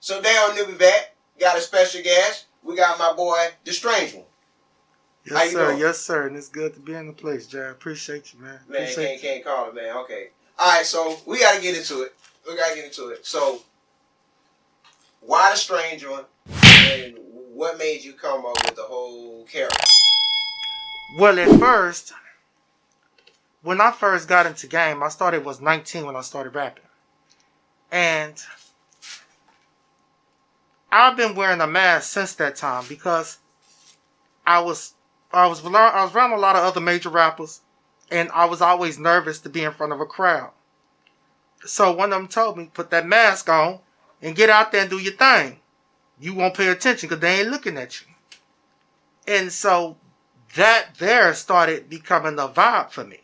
So today on NewbieVeT, got a special guest. We got my boy, the Strange One. Yes, sir. Doing? Yes, sir. And it's good to be in the place, Jay. Appreciate you, man. Man, can't call it, man. Okay. All right, so we got to get into it. So, why the Strange One? And what made you come up with the whole character? Well, at first, when I first got into game, was 19 when I started rapping. And I've been wearing a mask since that time because I was around a lot of other major rappers, and I was always nervous to be in front of a crowd. So one of them told me, put that mask on and get out there and do your thing. You won't pay attention because they ain't looking at you. And so that there started becoming a vibe for me.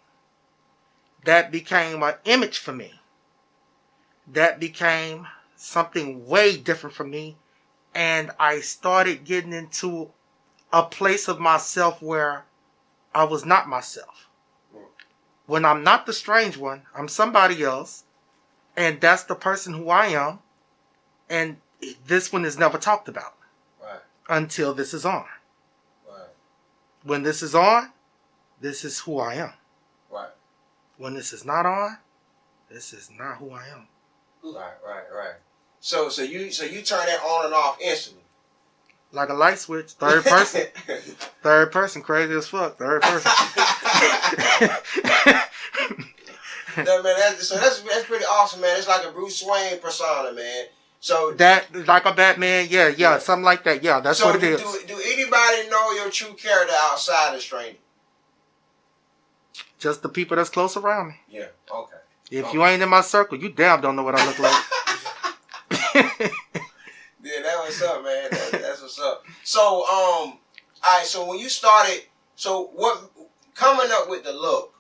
That became an image for me. That became something way different from me. And I started getting into a place of myself where I was not myself. When I'm not the strange one, I'm somebody else. And that's the person who I am. And this one is never talked about. Right. Until this is on. Right. When this is on, this is who I am. Right. When this is not on, this is not who I am. Right. So you turn that on and off instantly. Like a light switch. Third person. Third person. Crazy as fuck. Third person. No, man, that's pretty awesome, man. It's like a Bruce Wayne persona, man. So that like a Batman, yeah, something like that. Yeah, that's what it is. Do anybody know your true character outside of Stranger? Just the people that's close around me. Yeah. Okay. If you ain't in my circle, you damn don't know what I look like. Yeah, that's what's up, man. That's what's up. So, all right. So when you started, what coming up with the look?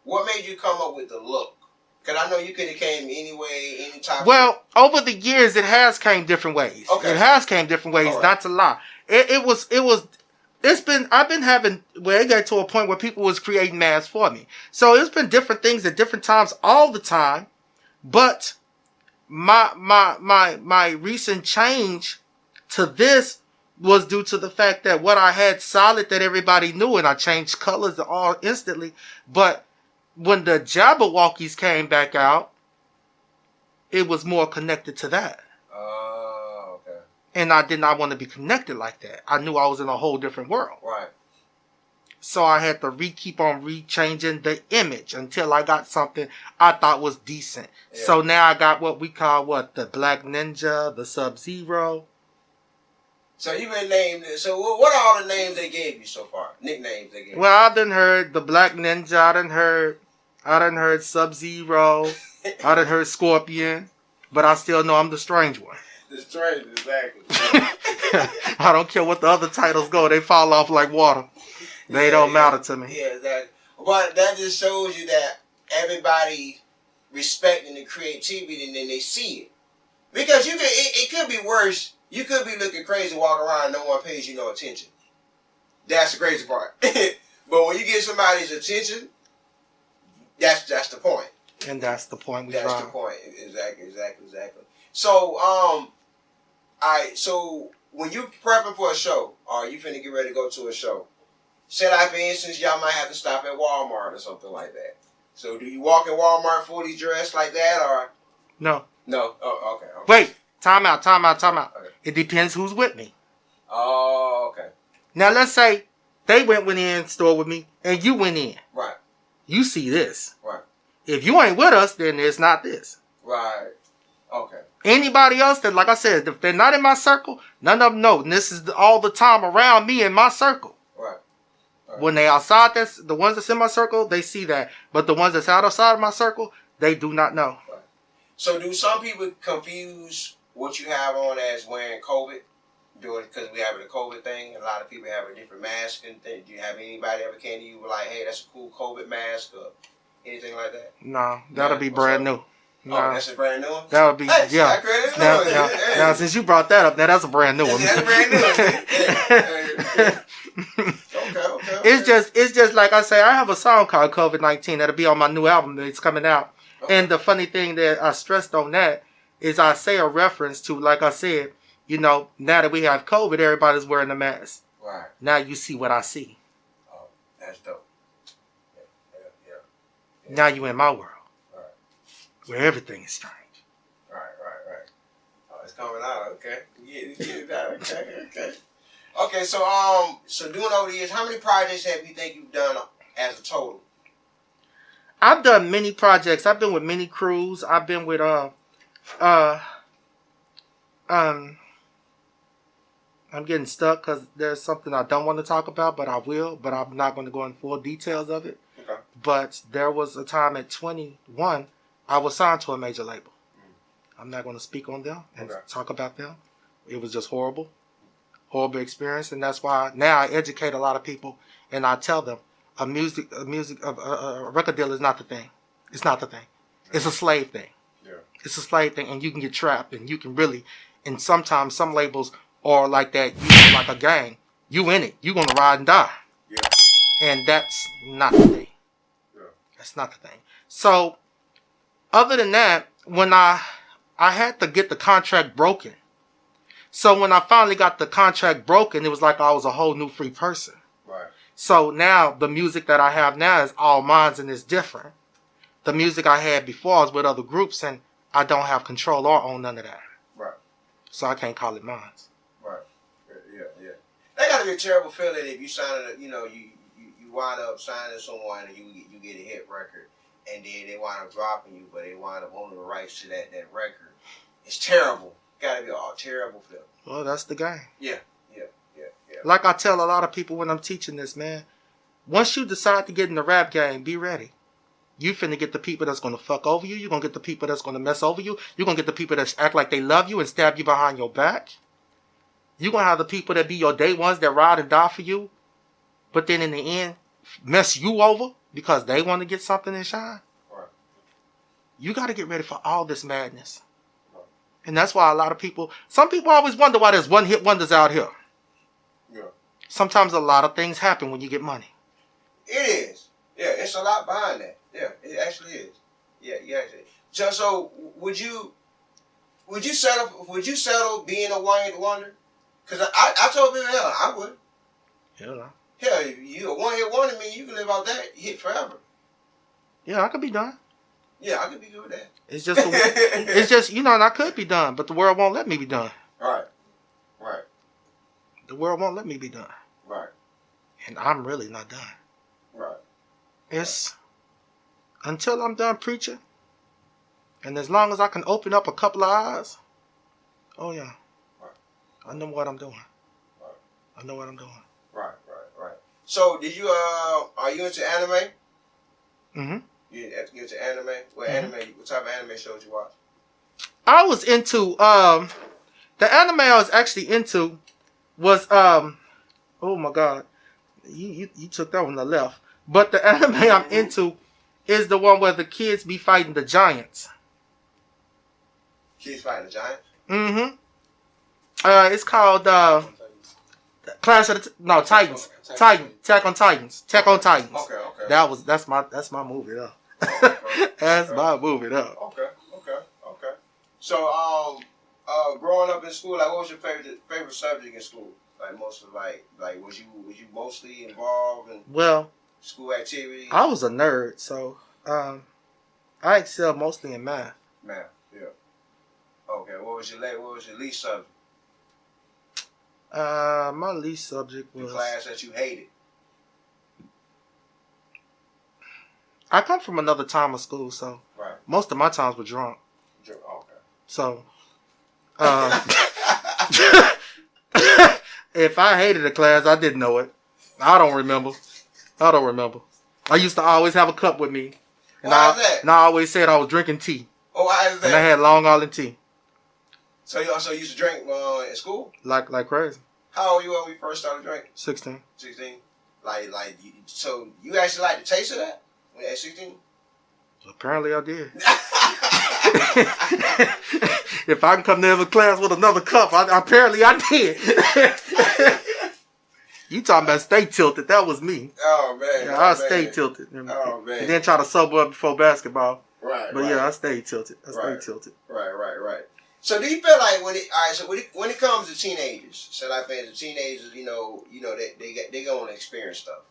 What made you come up with the look? Because I know you could have came any type. Well, over the years, it has came different ways. Okay. It has came different ways. Right. Not to lie, I've been having. Well, it got to a point where people was creating masks for me. So it's been different things at different times all the time. But my recent change to this was due to the fact that what I had solid that everybody knew, and I changed colors all instantly. But when the Jabberwockies came back out, it was more connected to that. Oh, okay. And I did not want to be connected like that. I knew I was in a whole different world. Right. So I had to keep on changing the image until I got something I thought was decent. Yeah. So now I got what we call the Black Ninja, the Sub-Zero. So you've been named. So what are all the names they gave you so far? Nicknames they gave you? Well, I done heard the Black Ninja. I done heard Sub-Zero. I done heard Scorpion. But I still know I'm the strange one. The strange, exactly. I don't care what the other titles go. They fall off like water. They don't matter to me. Yeah, exactly. But that just shows you that everybody respecting the creativity and then they see it. Because it could be worse. You could be looking crazy, walking around, and no one pays you no attention. That's the crazy part. But when you get somebody's attention, that's the point. And that's the point. That's the point. Exactly. So, so when you prepping for a show, or you finna get ready to go to a show, say like for instance, y'all might have to stop at Walmart or something like that. So do you walk in Walmart fully dressed like that, or? No. Oh, okay. Wait. Time out. Okay. It depends who's with me. Oh, okay. Now, let's say they went in the store with me and you went in. Right. You see this. Right. If you ain't with us, then it's not this. Right. Okay. Anybody else that, like I said, if they're not in my circle, none of them know. And this is all the time around me in my circle. Right. When they outside, the ones that's in my circle, they see that. But the ones that's outside of my circle, they do not know. Right. So do some people confuse what you have on as wearing COVID, because we having a COVID thing, and a lot of people have a different mask and thing. Do you have anybody ever came to you with like, hey, that's a cool COVID mask or anything like that? No, that'll be brand new. No. Oh, that's a brand new one? That would be, yeah. Now, since you brought that up, now that's a brand new one. That's brand new. Okay. It's just like I say, I have a song called COVID-19 that'll be on my new album that's coming out. Okay. And the funny thing that I stressed on that is I say a reference to, like I said, you know, now that we have COVID, everybody's wearing a mask. Right. Now you see what I see. Oh, that's dope. Yeah. Now you in my world. Right. Where everything is strange. Right. Oh, it's coming out. Okay. Get it out. Okay. Okay, so doing over the years, how many projects have you think you've done as a total? I've done many projects. I've been with many crews. I've been with I'm getting stuck because there's something I don't want to talk about, but I will. But I'm not going to go in full details of it. Okay. But there was a time at 21 I was signed to a major label. I'm not going to speak on them and talk about them. It was just horrible experience, and that's why now I educate a lot of people and I tell them a record deal is not the thing. It's not the thing. It's a slave thing. Yeah. It's a slave thing, and you can get trapped, and you can really. And sometimes some labels are like that. You like a gang. You in it. You gonna ride and die. Yeah. And that's not the thing. Yeah. That's not the thing. So, other than that, when I had to get the contract broken. So when I finally got the contract broken, it was like I was a whole new free person. Right. So now the music that I have now is all mine and it's different. The music I had before was with other groups and I don't have control or own none of that. Right. So I can't call it mine. Right. Yeah. That gotta be a terrible feeling if you sign it. You know, you wind up signing someone and you get a hit record, and then they wind up dropping you, but they wind up owning the rights to that record. It's terrible. Gotta be a terrible feeling. Well, that's the game. Yeah. Like I tell a lot of people when I'm teaching this, man, once you decide to get in the rap game, be ready. You finna get the people that's gonna fuck over you. You're gonna get the people that's gonna mess over you. You're gonna get the people that act like they love you and stab you behind your back. You're gonna have the people that be your day ones that ride and die for you, but then in the end, mess you over because they want to get something and shine. Right. You gotta get ready for all this madness. And that's why a lot of people, some people always wonder why there's one-hit wonders out here. Yeah. Sometimes a lot of things happen when you get money. It is. Yeah, it's a lot behind that. Yeah, it actually is. Yeah. So would you settle being a one-hit wonder? Because I told people, hell, I would. Yeah. Hell, you a one-hit wonder mean you can live off that hit forever. Yeah, I could be done. Yeah, I could be good with that. It's just, and I could be done, but the world won't let me be done. Right. The world won't let me be done. Right. And I'm really not done. Right. It's until I'm done preaching, and as long as I can open up a couple of eyes, oh yeah, right. I know what I'm doing. Right. I know what I'm doing. Right. So, did you are you into anime? Mm-hmm. You into anime? What anime? What type of anime shows you watch? I was into the anime I was actually into was oh my god, you took that one to the left. But the anime I'm into is the one where the kids be fighting the giants. Kids fighting the giants? Mm-hmm. It's called Titans. Attack on Titans. Okay. That's my movie though. That's my movie though. Okay. So growing up in school, like what was your favorite subject in school? Like most of like was you mostly involved in school activities? I was a nerd, so I excelled mostly in math. Math, yeah. Okay, what was your least subject? My least subject was the class that you hated. I come from another time of school, so most of my times were drunk. Okay. So, if I hated a class, I didn't know it. I don't remember. I used to always have a cup with me. And why is that? And I always said I was drinking tea. Oh, why is that? And I had Long Island tea. So you also used to drink in school? Like crazy. How old were you when we first started drinking? 16. 16? So you actually like the taste of that at 16? Apparently I did. If I can come to every class with another cup, apparently I did. You talking about stay tilted. That was me. Oh, man. Yeah, I stayed tilted. Oh, man. And then try to sober up before basketball. Right. But yeah, I stayed tilted. Right. So do you feel like when it comes to teenagers, so like as teenagers, they gonna experience stuff.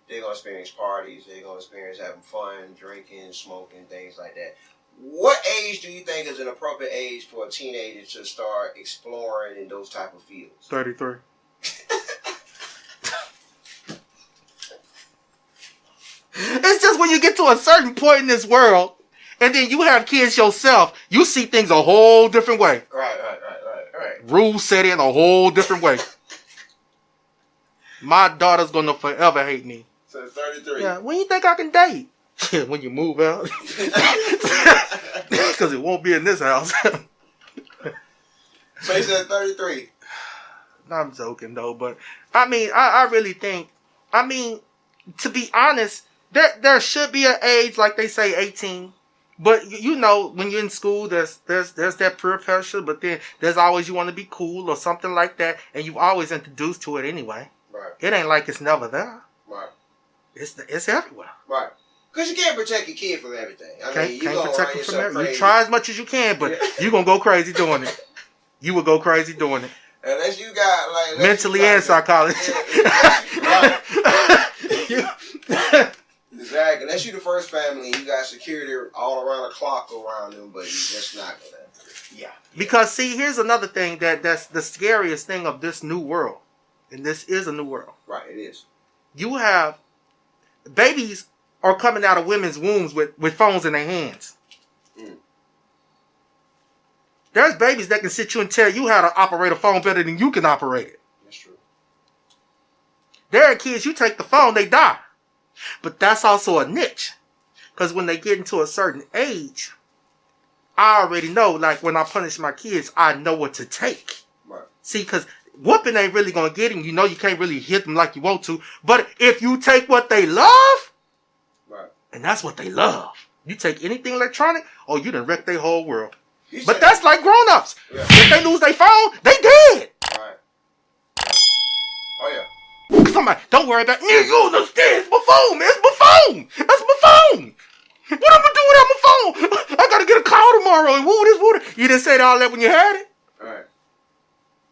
They're gonna experience parties. They're gonna experience having fun, drinking, smoking, things like that. What age do you think is an appropriate age for a teenager to start exploring in those type of fields? 33. It's just when you get to a certain point in this world, and then you have kids yourself, you see things a whole different way. Right. Rules set in a whole different way. My daughter's gonna forever hate me. So 33. Yeah, when you think I can date? When you move out. Because it won't be in this house. So he said 33. I'm joking though, but I mean, I really think, to be honest, there should be an age, like they say 18. But when you're in school, there's that peer pressure, but then there's always you want to be cool or something like that, and you always introduced to it anyway. Right. It ain't like it's never there. Right. It's everywhere. Right. Because you can't protect your kid from everything. Can't protect them from everything. You try as much as you can, but you're going to go crazy doing it. You will go crazy doing it. Unless you got, mentally and psychology. Right. Exactly. Unless you the first family, you got security all around the clock around them, but you just not going to. Yeah. Because, see, here's another thing that's the scariest thing of this new world. And this is a new world. Right, it is. You have babies are coming out of women's wombs with phones in their hands. Mm. There's babies that can sit you and tell you how to operate a phone better than you can operate it. That's true. There are kids, you take the phone, they die. But that's also a niche. Because when they get into a certain age, I already know, like when I punish my kids, I know what to take. Right. See, because whooping ain't really going to get them. You know you can't really hit them like you want to. But if you take what they love, right, and that's what they love. You take anything electronic, you done wreck their whole world. But that's like grown-ups. Yeah. If they lose their phone, they dead. Right. Oh, yeah. Somebody, don't worry about me. You understand? It's my phone, man. It's my phone. That's my phone. What am I do without my phone? I got to get a call tomorrow and woo this, woo that. You didn't say all that when you had it. Right.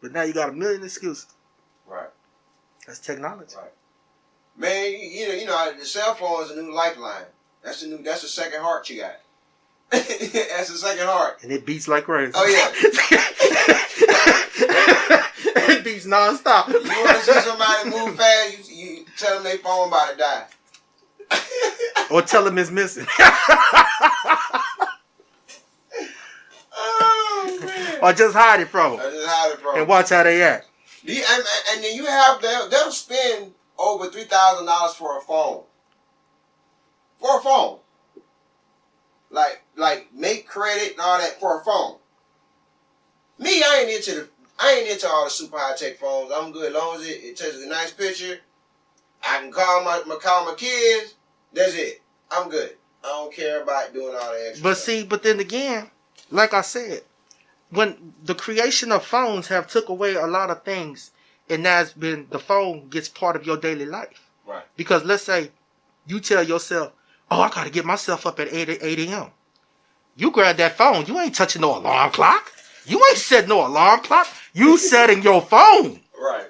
But now you got a million excuses. Right. That's technology. Right. Man, you know, the cell phone is a new lifeline. That's the second heart you got. That's the second heart. And it beats like crazy. Oh, yeah. It beats nonstop. You want to see somebody move fast, you tell them their phone about to die. Or tell them it's missing. Oh, man. Or just hide it from them. And watch how they act. And then you have, they'll spend over $3,000 for a phone. For a phone. Like make credit and all that for a phone. Me, I ain't into all the super high tech phones. I'm good as long as it takes a nice picture. I can call my kids. That's it. I'm good. I don't care about doing all that extra stuff. But then again, like I said, when the creation of phones have took away a lot of things, and that's been the phone gets part of your daily life. Right. Because let's say you tell yourself, I got to get myself up at 8 a.m. You grab that phone. You ain't touching no alarm clock. You ain't setting no alarm clock. You setting your phone. Right.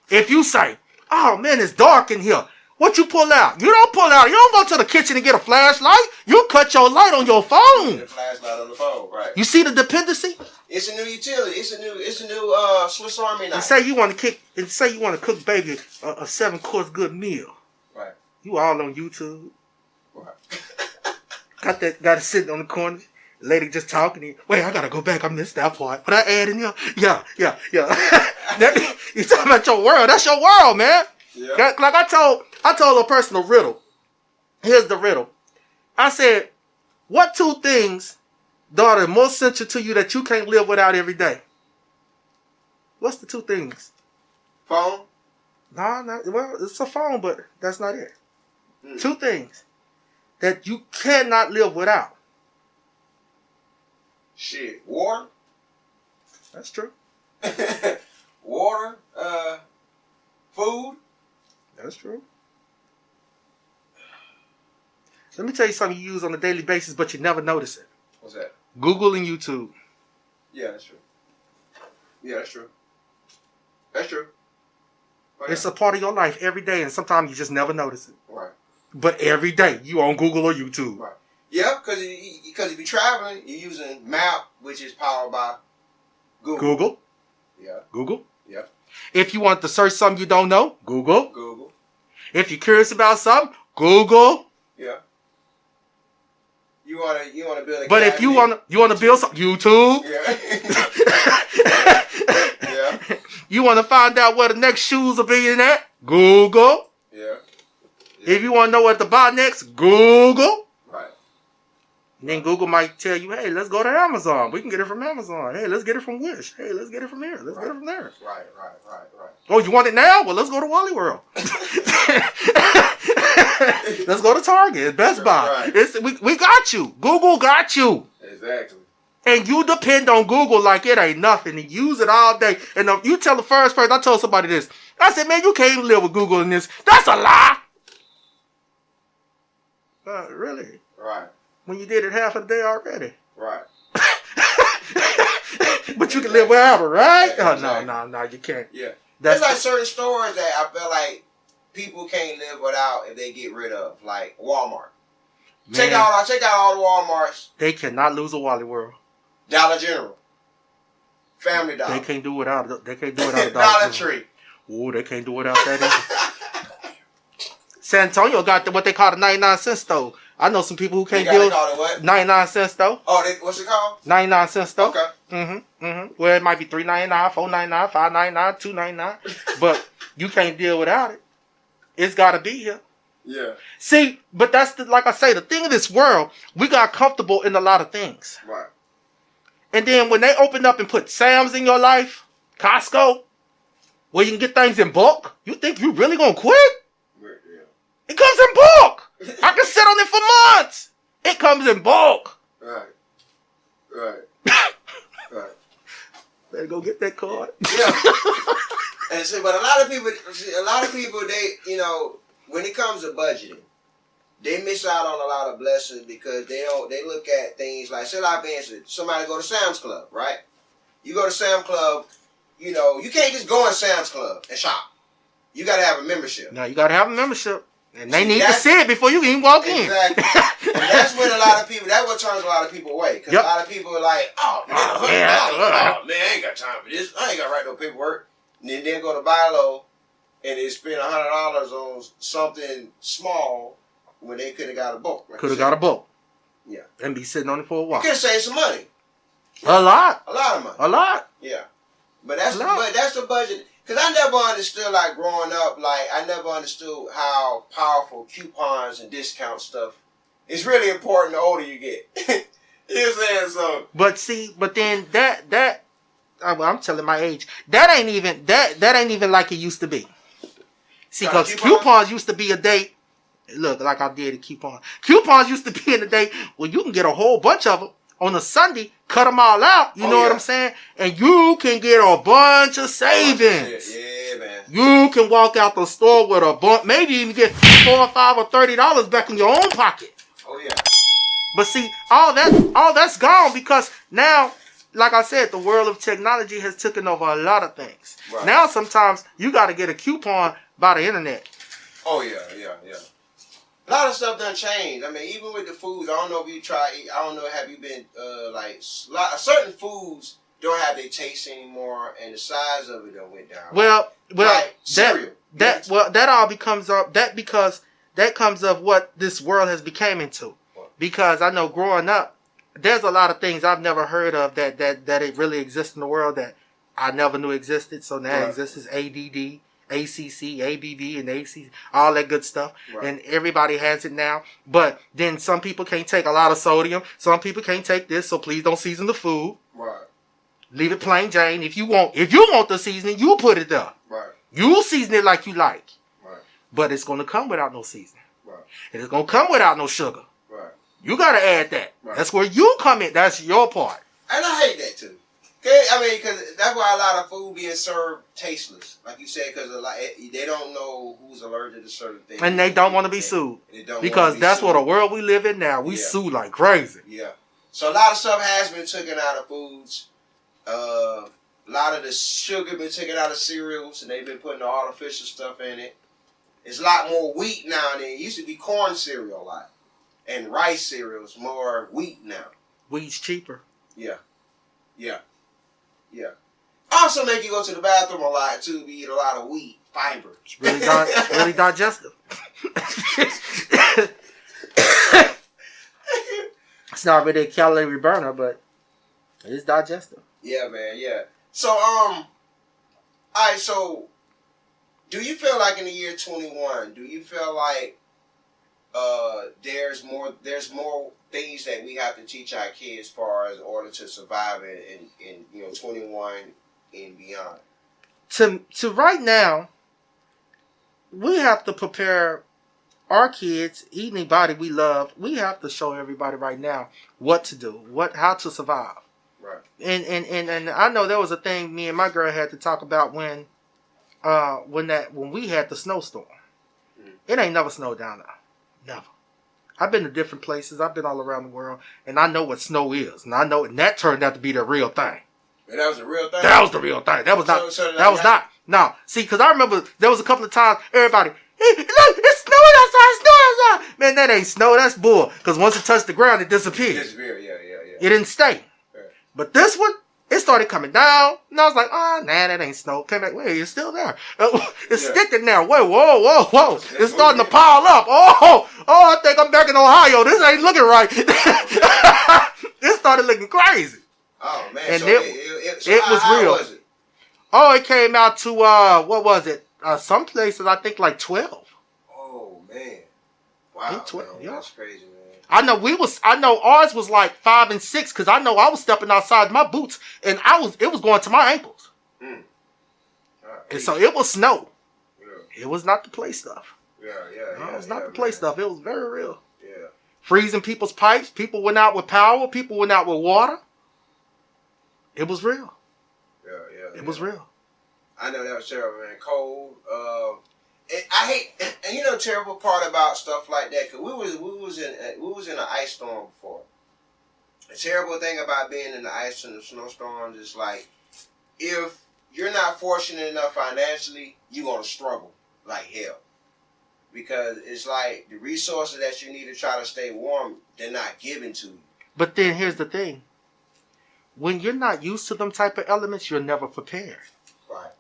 If you say, oh, man, it's dark in here. What you pull out? You don't pull out. You don't go to the kitchen and get a flashlight. You cut your light on your phone. Get a flashlight on the phone, right. You see the dependency? It's a new utility. It's a new Swiss Army knife. And say you want to cook baby a 7-course good meal. Right. You all on YouTube. Right. Got it sitting on the corner. Lady just talking to you. Wait, I gotta go back. I missed that part. What I add in here? Yeah. You talking about your world. That's your world, man. Yeah. Like I told a person a riddle. Here's the riddle. I said, what 2 things, daughter, are most essential to you that you can't live without every day? What's the 2 things? Phone? No, well, it's a phone, but that's not it. 2 things that you cannot live without. Shit. Water? That's true. Water, food? That's true. Let me tell you something you use on a daily basis, but you never notice it. What's that? Google and YouTube. Yeah, that's true. Yeah, that's true. That's true. Oh, yeah. It's a part of your life every day, and sometimes you just never notice it. Right. But every day, you on Google or YouTube. Right. Yeah, because if you're traveling, you're using map, which is powered by Google. Google. Yeah. Google. Yeah. If you want to search something you don't know, Google. Google. If you're curious about something, Google. Yeah. You wanna build a But if you wanna build something, YouTube. Yeah. Yeah. You wanna find out where the next shoes are being at, Google. Yeah. If you wanna know what to buy next, Google. Right. And then Google might tell you, hey, let's go to Amazon. We can get it from Amazon. Hey, let's get it from Wish. Hey, let's get it from here. Let's get it from there. Right. Oh, you want it now? Well, let's go to Wally World. Let's go to Target, Best Buy. Right. We got you. Google got you. Exactly. And you depend on Google like it ain't nothing. And use it all day. And you tell the first person, I told somebody this. I said, man, you can't even live with Google in this. That's a lie. Really? Right. When you did it half of the day already. Right. But you can live without it, right? Yeah, Oh, no, you can't. Yeah. That's There's like certain stores that I feel like people can't live without if they get rid of, like Walmart. Man, Check out all the Walmarts. they cannot lose a Wally World. Dollar General. Family Dollar. They can't do without it. They can't do without a Dollar Tree. Ooh, they can't do without that either. San Antonio got what they call the 99-cent store. I know some people who can't They do call it what? 99-cent store. Oh, what's it called? 99-cent store. Okay. Where it might be $3.99, $4.99, $5.99, $2.99, but you can't deal without it. It's got to be here. Yeah. See, but that's like I say, the thing of this world, we got comfortable in a lot of things. Right. And then when they open up and put Sam's in your life, Costco, where you can get things in bulk, you think you really gonna quit? Yeah. It comes in bulk. I can sit on it for months. It comes in bulk. Right. Better go get that card. Yeah. And see, but a lot of people, they, when it comes to budgeting, they miss out on a lot of blessings because they look at things like, say like for instance, somebody go to Sam's Club, right? You go to Sam's Club, you can't just go in Sam's Club and shop. You got to have a membership. No, you got to have a membership. And they need to see it before you even walk in. Exactly. And that's when that's what turns a lot of people away. Because a lot of people are like, oh, man, I ain't got time for this. I ain't got to write no paperwork. And then they'll go to buy low and they spend $100 on something small when they could have got a bulk. Could have got a bulk. Yeah. And be sitting on it for a while. You could have saved some money. A lot. A lot of money. A lot. Yeah. But that's the budget. Because I never understood, like, growing up, like, I never understood how powerful coupons and discount stuff. It's really important the older you get. You know what I'm saying? So. But then I'm telling my age. That ain't even like it used to be. See, because coupons used to be a date. Look, like I did a coupon. Coupons used to be in the day where you can get a whole bunch of them on a Sunday, cut them all out. You know what I'm saying? And you can get a bunch of savings. Yeah, man. You can walk out the store with a bunch, maybe even get $4 or $5 or $30 back in your own pocket. Oh yeah. But see, all that's gone because now, like I said, the world of technology has taken over a lot of things. Right. Now sometimes you got to get a coupon by the internet. Oh yeah. A lot of stuff done changed. I mean, even with the foods, I don't know if you have you been, certain foods don't have their taste anymore, and the size of it done went down. Well, like cereal. That all becomes that comes of what this world has become into. Because I know growing up, there's a lot of things I've never heard of that it really exists in the world that I never knew existed. So now it exists as ADD. ACC, ABB, and AC, all that good stuff. Right. And everybody has it now. But then some people can't take a lot of sodium. Some people can't take this, so please don't season the food. Right. Leave it plain Jane. If you want the seasoning, you put it there. Right. You season it like you like. Right. But it's going to come without no seasoning. Right. And it's going to come without no sugar. Right. You got to add that. Right. That's where you come in. That's your part. And I hate that too. I mean, because that's why a lot of food being served tasteless, like you said, because they don't know who's allergic to certain things, and they don't want to be sued. Because that's what a world we live in now. We sue like crazy. Yeah. So a lot of stuff has been taken out of foods, A lot of the sugar been taken out of cereals, and they've been putting the artificial stuff in it. It's a lot more wheat now than it used to be. Corn cereal a lot, and rice cereals more wheat now. Wheat's cheaper. Yeah. Also make you go to the bathroom a lot too. We eat a lot of wheat fiber. It's really digestive. It's not really a calorie burner, but it's digestive. Yeah, man. Yeah. So alright. So, do you feel like in the year 21, do you feel like there's more things that we have to teach our kids far as in order to survive in 21 and beyond? To right now, we have to prepare our kids, anybody we love. We have to show everybody right now what to do, how to survive. Right. And I know there was a thing me and my girl had to talk about when we had the snowstorm. It ain't never snowed down there. Never. I've been to different places. I've been all around the world, and I know what snow is. And I know, and that turned out to be the real thing. And that was the real thing? That was the real thing. That was not. No. See, because I remember there was a couple of times everybody, hey, look, it's snowing outside. Man, that ain't snow. That's bull. Because once it touched the ground, it disappeared. Yeah. It didn't stay. Yeah. But this one, it started coming down. And I was like, that ain't snow. Came back, wait, it's still there. It's sticking there. Wait, whoa. It's starting to pile up. Oh, I think I'm back in Ohio. This ain't looking right. It started looking crazy. Oh, man. And so it was how real. Was it? Oh, it came out to, what was it? Some places, I think like 12. Oh, man. Wow, 12, man. yeah. That's crazy, man. I know ours was like 5 and 6 because I know I was stepping outside my boots and it was going to my ankles. And so it was snow. Yeah. It was not the play stuff. Yeah. It was not the play stuff. It was very real. Yeah. Freezing people's pipes. People went out with power. People went out with water. It was real. Yeah. It was real. I know that was terrible, man. Cold. I hate, and the terrible part about stuff like that, because we was in an ice storm before. The terrible thing about being in the ice and the snowstorms is like, if you're not fortunate enough financially, you're gonna struggle like hell, because it's like the resources that you need to try to stay warm, they're not given to you. But then here's the thing: when you're not used to them type of elements, you're never prepared. Right.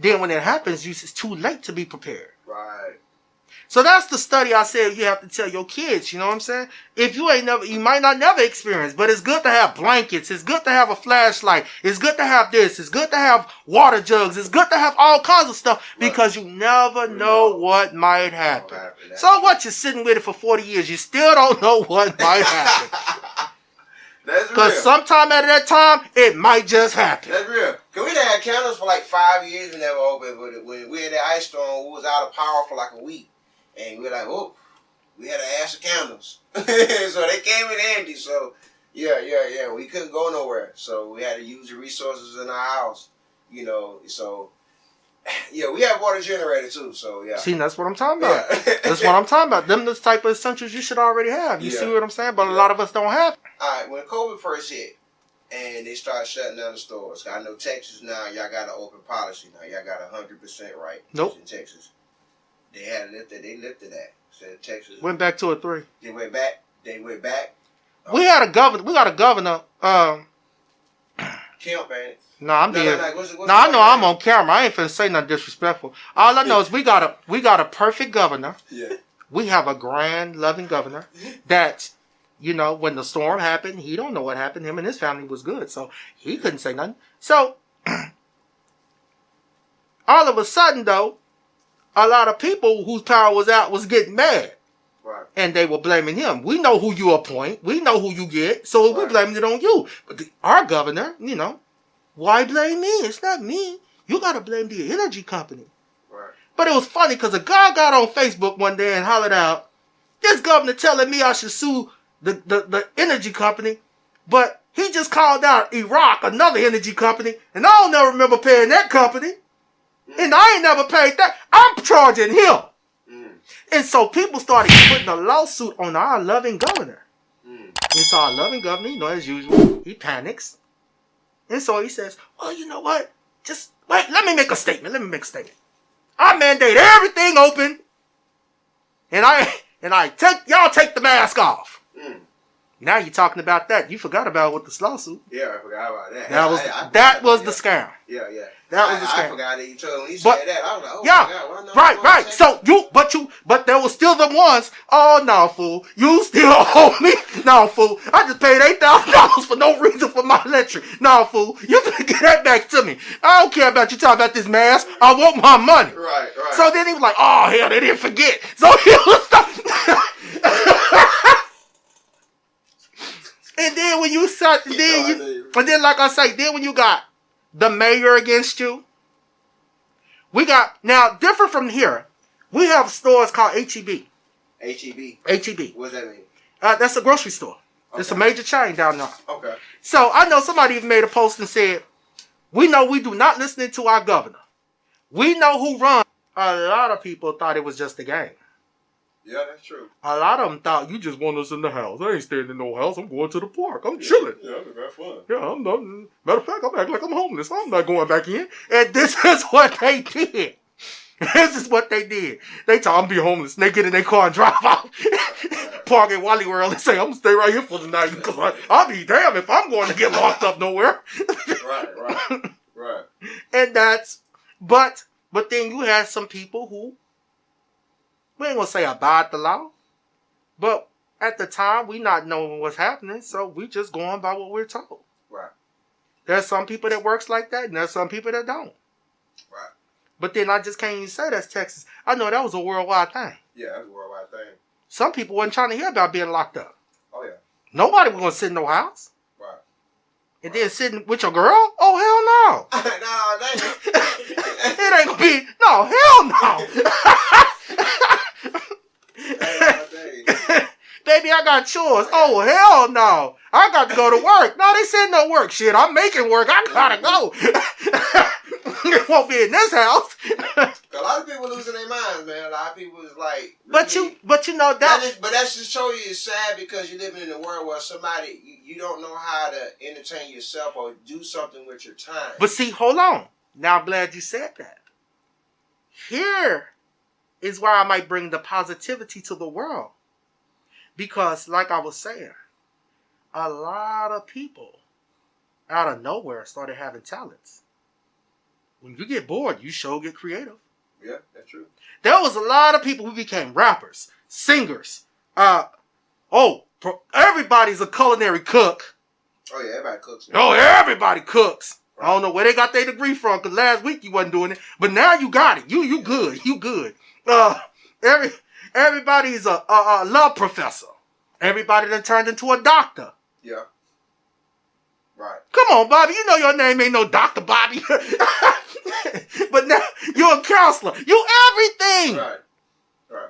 Then when it happens, it's too late to be prepared. Right. So that's the study I said you have to tell your kids, you know what I'm saying? If you might not never experience, but it's good to have blankets. It's good to have a flashlight. It's good to have this. It's good to have water jugs. It's good to have all kinds of stuff because you never know what might happen. So what, you're sitting with it for 40 years, you still don't know what might happen. Because sometime out of that time, it might just happen. That's real. Because we had candles for like 5 years and never opened. But when we had the ice storm, we was out of power for like a week. And we were like, oh, we had an ass of candles. So they came in handy. So, yeah. We couldn't go nowhere. So we had to use the resources in our house. So, yeah, we have water generator too. So, yeah. See, that's what I'm talking about. Yeah. That's what I'm talking about. Them the type of essentials you should already have. You see what I'm saying? But a lot of us don't have. All right, when COVID first hit and they started shutting down the stores, I know Texas now, y'all got an open policy now. Y'all got 100% right. Nope. In Texas. They lifted that. Said Texas. Went back to a 3. They went back. We got a governor. Kemp, ain't it? No, I'm being. I know I'm on camera. I ain't finna say nothing disrespectful. All I know is we got a perfect governor. Yeah. We have a grand, loving governor that, when the storm happened, he don't know what happened. Him and his family was good, so he couldn't say nothing. So all of a sudden, though, a lot of people whose power was out was getting mad. Right. And they were blaming him. We know who you appoint. We know who you get. So we're blaming it on you. But our governor, why blame me? It's not me. You got to blame the energy company. Right. But it was funny because a guy got on Facebook one day and hollered out, this governor telling me I should sue the energy company. But he just called out Iraq, another energy company. And I don't never remember paying that company. And I ain't never paid that. I'm charging him. And so people started putting a lawsuit on our loving governor. And so our loving governor, as usual, he panics. And so he says, well, you know what? Just wait, let me make a statement. I mandate everything open, and I take the mask off. Mm. Now you're talking about that. You forgot about what this lawsuit. Yeah, I forgot about that. That was the scam. Yeah. That was the scam. I forgot that you told me. He said that. I was like, oh yeah, my God. Right. So but there was still the ones. Oh no, fool! You still owe me? No, fool! I just paid $8,000 for no reason for my electric. No, fool! You better get that back to me. I don't care about you talking about this mask. I want my money. Right. So then he was like, oh hell, they didn't forget. So he was. And then when you start, and then like I say, then when you got the mayor against you, we got now different from here. We have stores called HEB. HEB. What does that mean? That's a grocery store. Okay. It's a major chain down there. Okay. So I know somebody even made a post and said, "We know we do not listen to our governor. We know who runs." A lot of people thought it was just a game. Yeah, that's true. A lot of them thought you just want us in the house. I ain't staying in no house. I'm going to the park. I'm chilling. Yeah, that's fun. Yeah, I'm not. Matter of fact, I'm acting like I'm homeless. I'm not going back in. And this is what they did. They told I'm be homeless. And they get in their car and drive out. Park at Wally World and say, I'm going to stay right here for the night. Because I'll be damned if I'm going to get locked up nowhere. Right. And that's, but then you had some people who, we ain't gonna say abide the law, but at the time we not knowing what's happening, so we just going by what we're told. Right. There's some people that works like that, and there's some people that don't. Right. But then I just can't even say that's Texas. I know that was a worldwide thing. Yeah, that's a worldwide thing. Some people wasn't trying to hear about being locked up. Oh yeah. Nobody was gonna sit in no house. Right. And then sitting with your girl? Oh hell no. No, it ain't gonna be hell no. Baby, I got chores. Oh, hell no. I got to go to work. No, they said no work. Shit, I'm making work. I gotta go. It won't be in this house. A lot of people losing their minds, man. A lot of people is like... Really, but you know that... But that just show you it's sad because you're living in a world where somebody... You don't know how to entertain yourself or do something with your time. But see, hold on. Now I'm glad you said that. Here is where I might bring the positivity to the world. Because, like I was saying, a lot of people out of nowhere started having talents. When you get bored, you sure get creative. Yeah, that's true. There was a lot of people who became rappers, singers. Everybody's a culinary cook. Oh, yeah, everybody cooks. Oh, everybody cooks. Right. I don't know where they got their degree from, because last week you wasn't doing it. But now you got it. You good. You good. Everybody's a love professor. Everybody done turned into a doctor. Yeah. Right. Come on, Bobby. You know your name ain't no Dr. Bobby. But now you're a counselor. You everything. Right.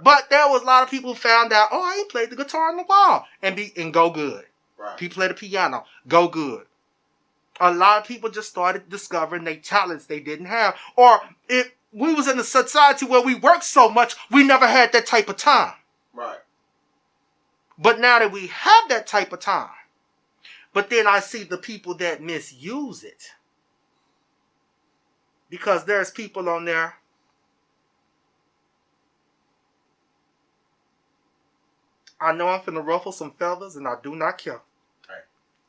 But there was a lot of people who found out, I ain't played the guitar on the wall and go good. Right. People play the piano, go good. A lot of people just started discovering their talents they didn't have. Or if we was in a society where we worked so much, we never had that type of time. Right. But now that we have that type of time, but then I see the people that misuse it. Because there's people on there. I know I'm finna ruffle some feathers and I do not care.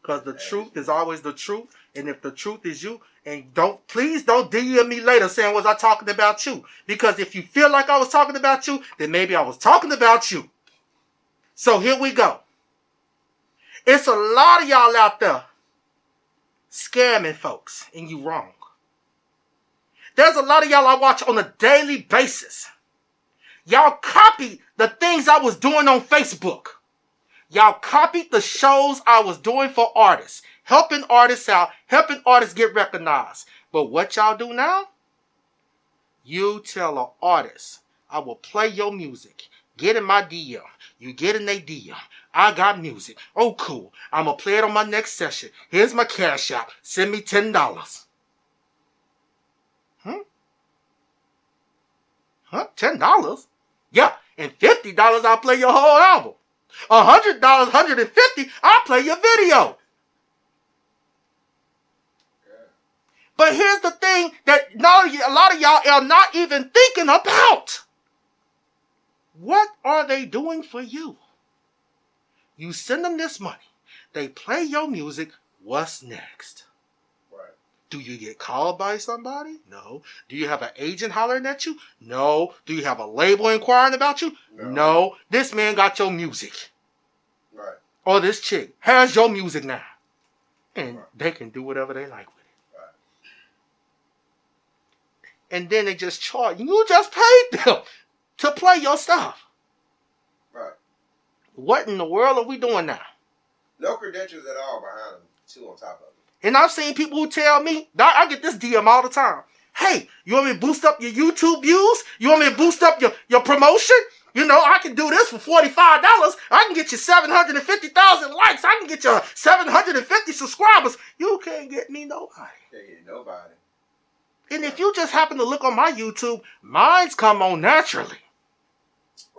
Because the truth is always the truth. And if the truth is you, and please don't DM me later saying, was I talking about you? Because if you feel like I was talking about you, then maybe I was talking about you. So here we go. It's a lot of y'all out there scamming folks, and you wrong. There's a lot of y'all I watch on a daily basis. Y'all copied the things I was doing on Facebook. Y'all copied the shows I was doing for artists, helping artists out, helping artists get recognized. But what y'all do now? You tell an artist, I will play your music. Get in my DM. You get in their DM. I got music. Oh, cool. I'm going to play it on my next session. Here's my cash app. Send me $10. $10? Yeah, and $50 I'll play your whole album. $100, $150, I'll play your video. But here's the thing that a lot of y'all are not even thinking about. What are they doing for you? You send them this money. They play your music. What's next? Right. Do you get called by somebody? No. Do you have an agent hollering at you? No. Do you have a label inquiring about you? No. This man got your music. Right. Or this chick has your music now. And they can do whatever they like with it. Right. And then they just charge. You just paid them to play your stuff. Right. What in the world are we doing now? No credentials at all behind them, too, on top of it. And I've seen people who tell me, I get this DM all the time. Hey, you want me to boost up your YouTube views? You want me to boost up your promotion? You know, I can do this for $45. I can get you 750,000 likes. I can get you 750 subscribers. You can't get me nobody. Can't get nobody. And if you just happen to look on my YouTube, mine's come on naturally.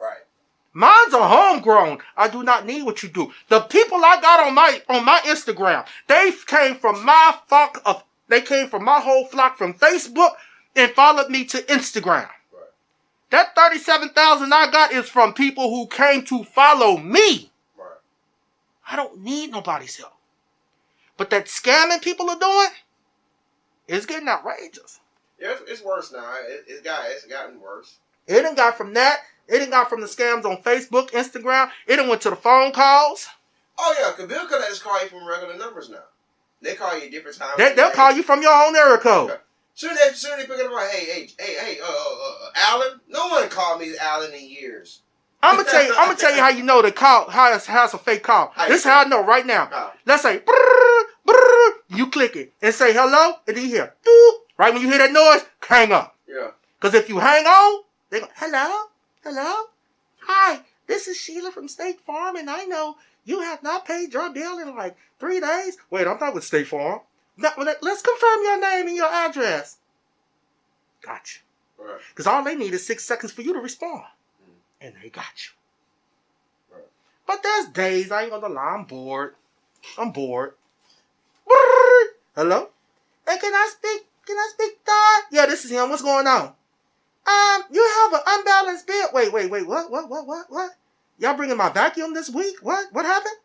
Right. Mine's are homegrown. I do not need what you do. The people I got on my Instagram, they came from my whole flock from Facebook and followed me to Instagram. Right. That 37,000 I got is from people who came to follow me. Right. I don't need nobody's help. But that scamming people are doing is getting outrageous. Yeah, it's worse now. It's gotten worse. It done got from that. It done got from the scams on Facebook, Instagram. It done went to the phone calls. Oh, yeah, because bill collectors call you from regular numbers now. They call you at different times. They'll call you from your own area code. Okay. Soon they pick it up, hey, Alan. No one called me Alan in years. I'm gonna tell you how you know the call, how it's a fake call. This is how I know right now. How? Let's say, brrr, brrr, you click it and say hello, and then you hear, doop. Right when you hear that noise, hang up. Yeah. Because if you hang on, they go, hello, hi, this is Sheila from State Farm, and I know you have not paid your bill in like 3 days. Wait, I'm not with State Farm. Let's confirm your name and your address. Gotcha. Right. Because all they need is 6 seconds for you to respond. And they got you. Right. But there's days, I ain't gonna lie, I'm bored. Brrr. Hello? Hey, can I speak, Todd? Yeah, this is him. What's going on? You have an unbalanced bill. Wait, what? Y'all bringing my vacuum this week? What happened?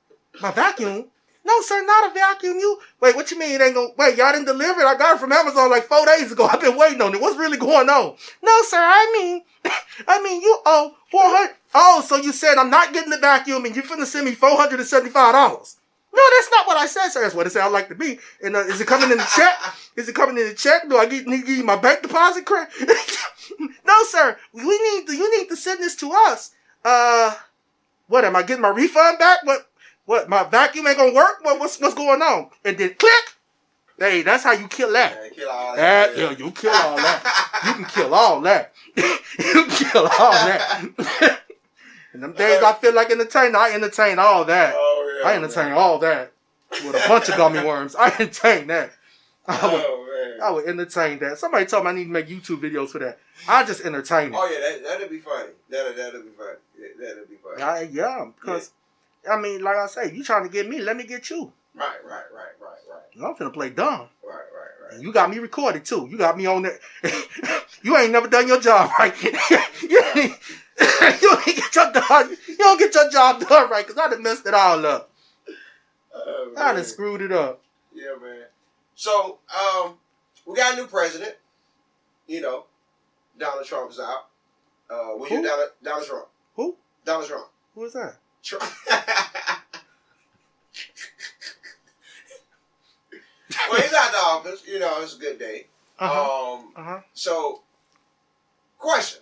My vacuum? No, sir, not a vacuum. Wait, what you mean it ain't gonna, wait, y'all didn't deliver it? I got it from Amazon like 4 days ago. I've been waiting on it. What's really going on? No, sir, I mean, you owe 400. Oh, so you said I'm not getting the vacuum and you're finna send me $475. No, that's not what I said, sir. That's what it said I'd like to be. And is it coming in the check? Do I need to give you my bank deposit credit? No, sir. You need to send this to us. What, am I getting my refund back? What, my vacuum ain't gonna work? What's going on? And then click. Hey, that's how you kill that. Yeah, kill all that. Yeah, you kill all that. You can kill all that. You kill all that. And them days I feel like entertaining, I entertain all that. Oh, yeah, I entertain all that. With a bunch of gummy worms. I entertain that. I would entertain that. Somebody told me I need to make YouTube videos for that. I just entertain it. Oh, yeah, that'd be funny. That'd be funny. That'd be funny. Yeah, because, I mean, like I say, you trying to get me, let me get you. Right. I'm finna play dumb. Right. And you got me recorded, too. You got me on there. You ain't never done your job right. You don't get your job done right, because I done messed it all up. I done screwed it up. Yeah, man. So, we got a new president. You know, Donald Trump is out. Who? Donald Trump. Who? Donald Trump. Who is that? Trump. Well, he's out the office. You know, it's a good day. So, question.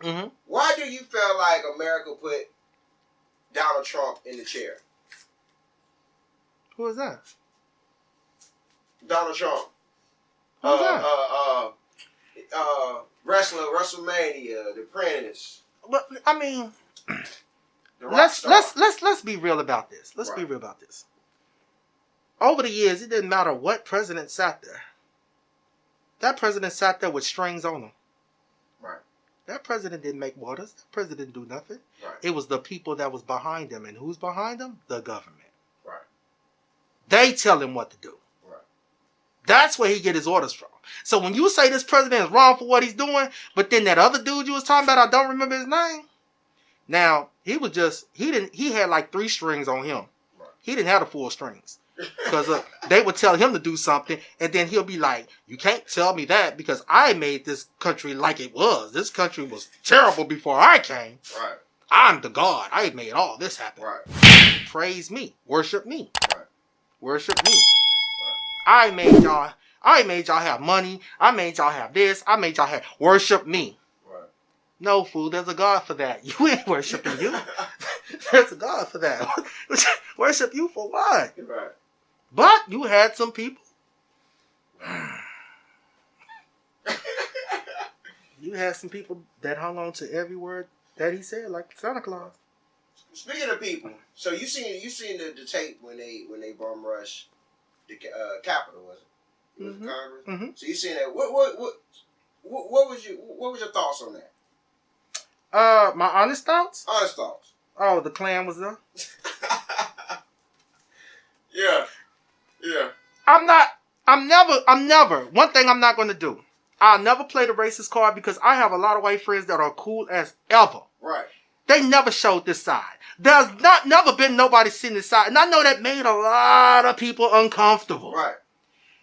Mm-hmm. Why do you feel like America put Donald Trump in the chair? Who is that? Donald Trump. Who's that? Wrestler, WrestleMania, The Apprentice. But I mean, The let's be real about this. Let's be real about this. Over the years, it didn't matter what president sat there. That president sat there with strings on him. Right. That president didn't make orders. That president didn't do nothing. Right. It was the people that was behind him. And who's behind him? The government. Right. They tell him what to do. Right. That's where he get his orders from. So when you say this president is wrong for what he's doing, but then that other dude you was talking about, I don't remember his name. Now, he had like 3 strings on him. Right. He didn't have the 4 strings. Because they would tell him to do something, and then he'll be like, you can't tell me that because I made this country like it was. This country was terrible before I came. Right. I'm the God. I made all this happen. Right. Praise me. Worship me. Right. Worship me. Right. I made y'all have money. I made y'all have this. I made y'all have worship me. Right. No, fool, there's a God for that. You ain't worshiping you. There's a God for that. Worship you for what? Right. But you had some people. You had some people that hung on to every word that he said, like Santa Claus. Speaking of people, so you seen the tape when they bum rushed the Capitol, was it? It was Congress. Mm-hmm. So you seen that? What was your thoughts on that? My honest thoughts. Honest thoughts. Oh, the Klan was there. Yeah. Yeah. I'm never. One thing I'm not going to do. I'll never play the racist card because I have a lot of white friends that are cool as ever. Right. They never showed this side. There's never been nobody seen this side. And I know that made a lot of people uncomfortable. Right.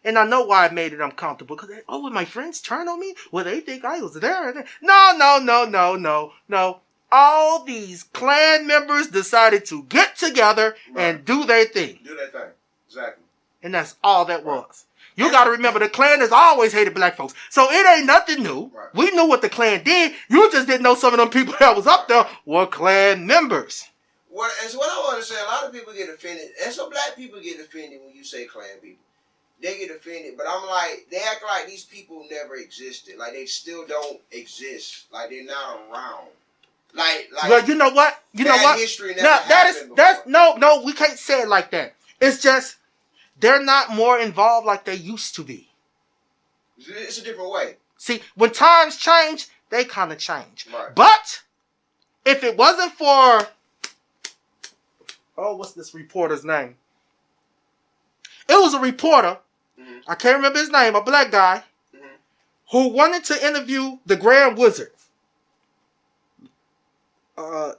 And I know why it made it uncomfortable. Because, will my friends turn on me? Well, they think I was there. No. All these Klan members decided to get together and do their thing. Do their thing. Exactly. And that's all that was. You got to remember, the Klan has always hated black folks. So it ain't nothing new. Right. We knew what the Klan did. You just didn't know some of them people that was up there were Klan members. What I want to say, a lot of people get offended. And some black people get offended when you say Klan people. They get offended. But I'm like, they act like these people never existed. Like they still don't exist. Like they're not around. Like well, you know what? History never happened before. No, we can't say it like that. It's just they're not more involved like they used to be. It's a different way. See, when times change, they kind of change. Right. But if it wasn't for what's this reporter's name? It was a reporter. Mm-hmm. I can't remember his name, a black guy, who wanted to interview the Grand Wizard.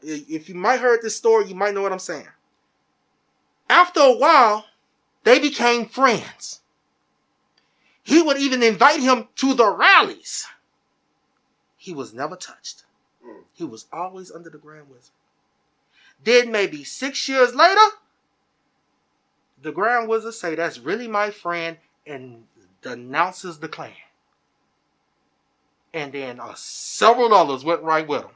If you might heard this story, you might know what I'm saying. After a while, they became friends. He would even invite him to the rallies. He was never touched. He was always under the Grand Wizard. Then maybe 6 years later, the Grand Wizard say, that's really my friend, and denounces the Klan. And then several others went right with him.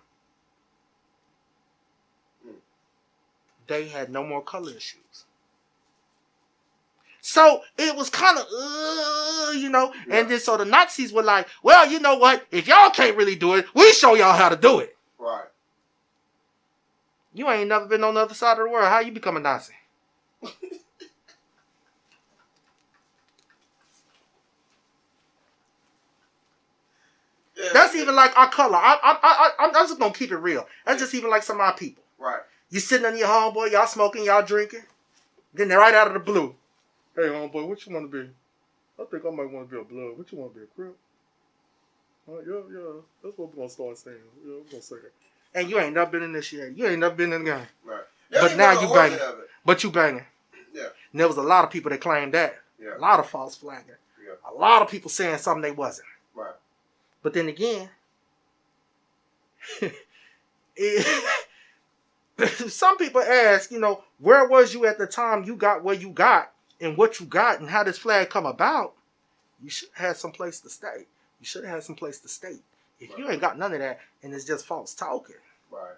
They had no more color issues. So it was kind of, and then so the Nazis were like, well, you know what? If y'all can't really do it, we show y'all how to do it. Right. You ain't never been on the other side of the world. How you become a Nazi? Yeah. That's even like our color. I'm just going to keep it real. That's just even like some of our people. Right. You sitting on your homeboy, y'all smoking, y'all drinking. Then they're right out of the blue. Hey, homeboy, what you want to be? I think I might want to be a blood. What you want to be, a Crip? Yeah. That's what we're going to start saying. Yeah, we're going to say that. And you ain't never been in this yet. You ain't never been in the game. Right. But now you banging. But you banging. Yeah. And there was a lot of people that claimed that. Yeah. A lot of false flagging. Yeah. A lot of people saying something they wasn't. Right. But then again, some people ask, where was you at the time you got where you got and what you got and how this flag come about? You should have had some place to stay. You should have had some place to stay. If you ain't got none of that and it's just false talking. Right.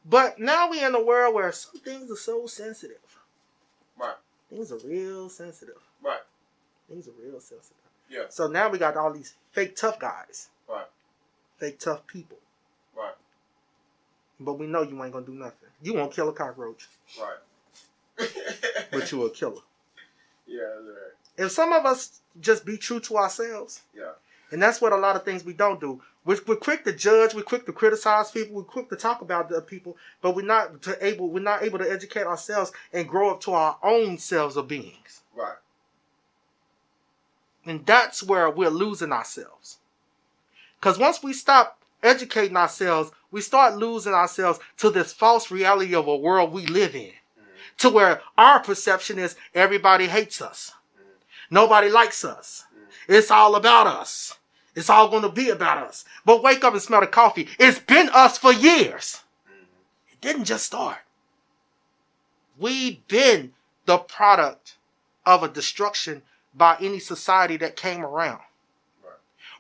But now we in a world where some things are so sensitive. Right. Things are real sensitive. Right. Things are real sensitive. Yeah. So now we got all these fake tough guys. Right. Fake tough people. Right. But we know you ain't gonna do nothing. You won't kill a cockroach. Right. But you a killer. Yeah, that's right. If some of us just be true to ourselves. Yeah. And that's what a lot of things we don't do. We're quick to judge. We're quick to criticize people. We're quick to talk about the people. But we're not able to educate ourselves and grow up to our own selves of beings. Right. And that's where we're losing ourselves. Because once we stop educating ourselves, we start losing ourselves to this false reality of a world we live in. To where our perception is everybody hates us. Nobody likes us. It's all about us. It's all going to be about us. But wake up and smell the coffee. It's been us for years. It didn't just start. We've been the product of a destruction by any society that came around. Right.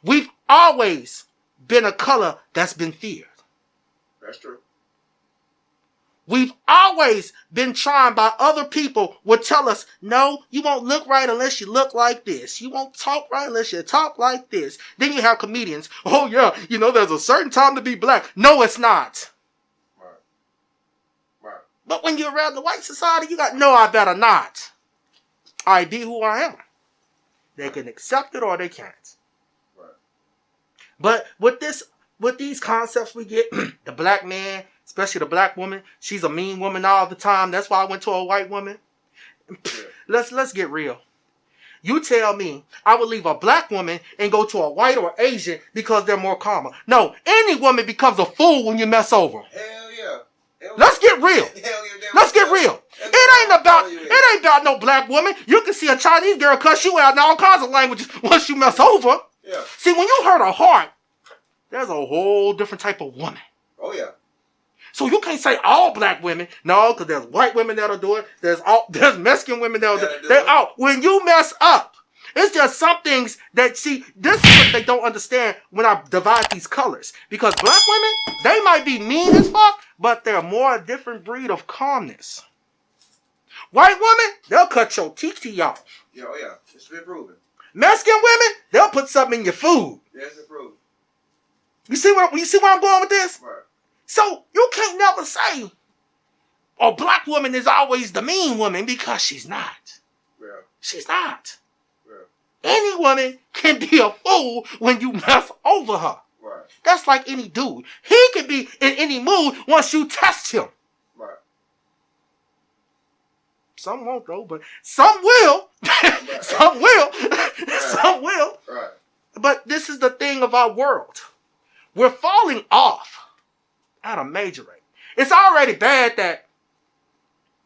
We've always been a color that's been feared. That's true. We've always been trying by other people would tell us, no, you won't look right unless you look like this. You won't talk right unless you talk like this. Then you have comedians. Oh, yeah, there's a certain time to be black. No, it's not. Right. But when you're around the white society, you got, no, I better not. I be who I am. They can accept it or they can't. Right. But with these concepts we get, the black man, especially the black woman, she's a mean woman all the time. That's why I went to a white woman. Yeah. Let's get real. You tell me I would leave a black woman and go to a white or Asian because they're more calmer. No, any woman becomes a fool when you mess over. Hell yeah. Let's get real. Let's get real. It ain't about no black woman. You can see a Chinese girl cuss you out in all kinds of languages once you mess over. Yeah. See, when you hurt her heart, there's a whole different type of woman. Oh yeah. So you can't say all black women. No, because there's white women that'll do it. There's Mexican women that'll do it. When you mess up, it's just some things that, see, this is what they don't understand when I divide these colors. Because black women, they might be mean as fuck, but they're more a different breed of calmness. White women, they'll cut your TT off. Yeah, oh yeah. It's been proven. Mexican women, they'll put something in your food. Yeah, it's been proven. You see where I'm going with this? Right. So you can't never say a black woman is always the mean woman because she's not. Yeah. She's not. Yeah. Any woman can be a fool when you mess over her. Right. That's like any dude. He can be in any mood once you test him. Right. Some won't though, but some will. Right. Some will. Right. Some will. Right. But this is the thing of our world. We're falling off at a major rate. It's already bad that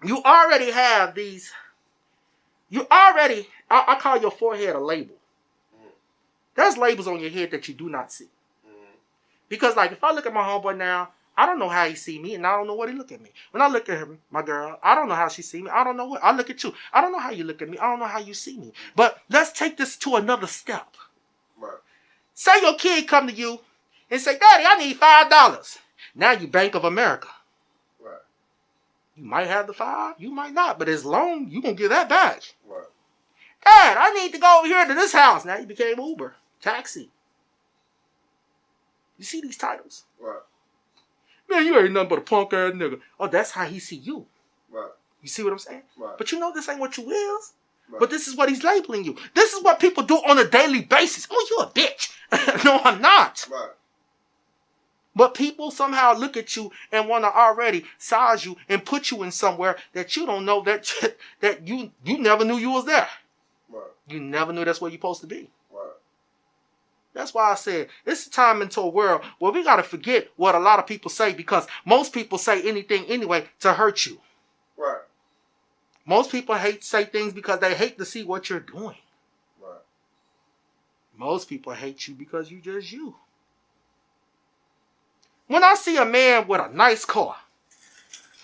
you already have these. I call your forehead a label. There's labels on your head that you do not see. Because like if I look at my homeboy now, I don't know how he see me and I don't know what he look at me. When I look at him, my girl, I don't know how she see me. I don't know what I look at you. I don't know how you look at me. I don't know how you see me. But let's take this to another step. Right. Say your kid come to you and say, Daddy, I need $5. Now you Bank of America. Right. You might have the 5, you might not, but as long you gonna get that back. Right. Dad, I need to go over here to this house. Now you became Uber, taxi. You see these titles? Right. Man, you ain't nothing but a punk ass nigga. Oh, that's how he see you. Right. You see what I'm saying? Right. But you know this ain't what you is. Right. But this is what he's labeling you. This is what people do on a daily basis. Oh, you a bitch. No, I'm not. Right. But people somehow look at you and want to already size you and put you in somewhere that you don't know that you never knew you was there. Right. You never knew that's where you're supposed to be. Right. That's why I said it's a time into a world where we got to forget what a lot of people say because most people say anything anyway to hurt you. Right. Most people say things because they hate to see what you're doing. Right. Most people hate you because you just you. When I see a man with a nice car,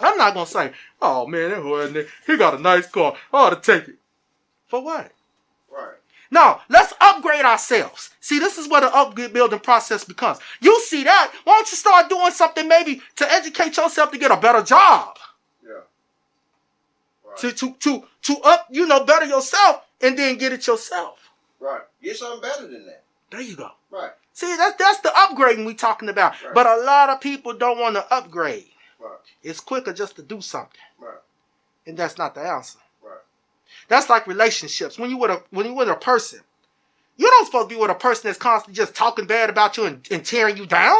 I'm not going to say, oh man, that boy, he got a nice car. I ought to take it. For what? Right. No, let's upgrade ourselves. See, this is where the upbuilding process becomes. You see that? Why don't you start doing something maybe to educate yourself to get a better job? Yeah. Right. To up, better yourself and then get it yourself. Right. Get something better than that. There you go. Right. See, that's the upgrading we talking about. Right. But a lot of people don't want to upgrade. Right. It's quicker just to do something. Right. And that's not the answer. Right. That's like relationships. When you with a person, you don't supposed to be with a person that's constantly just talking bad about you and tearing you down.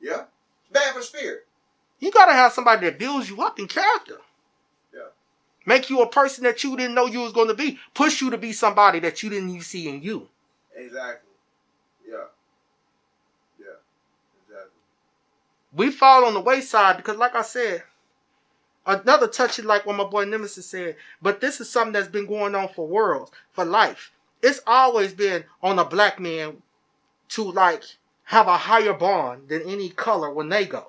Yeah. Bad for spirit. You gotta have somebody that builds you up in character. Yeah. make you a person that you didn't know you was going to be, push you to be somebody that you didn't even see in you. Exactly. Yeah. Yeah. Exactly. We fall on the wayside because, like I said, another touch it like what my boy Nemesis said, but this is something that's been going on for worlds, for life. It's always been on a black man to like have a higher bond than any color when they go.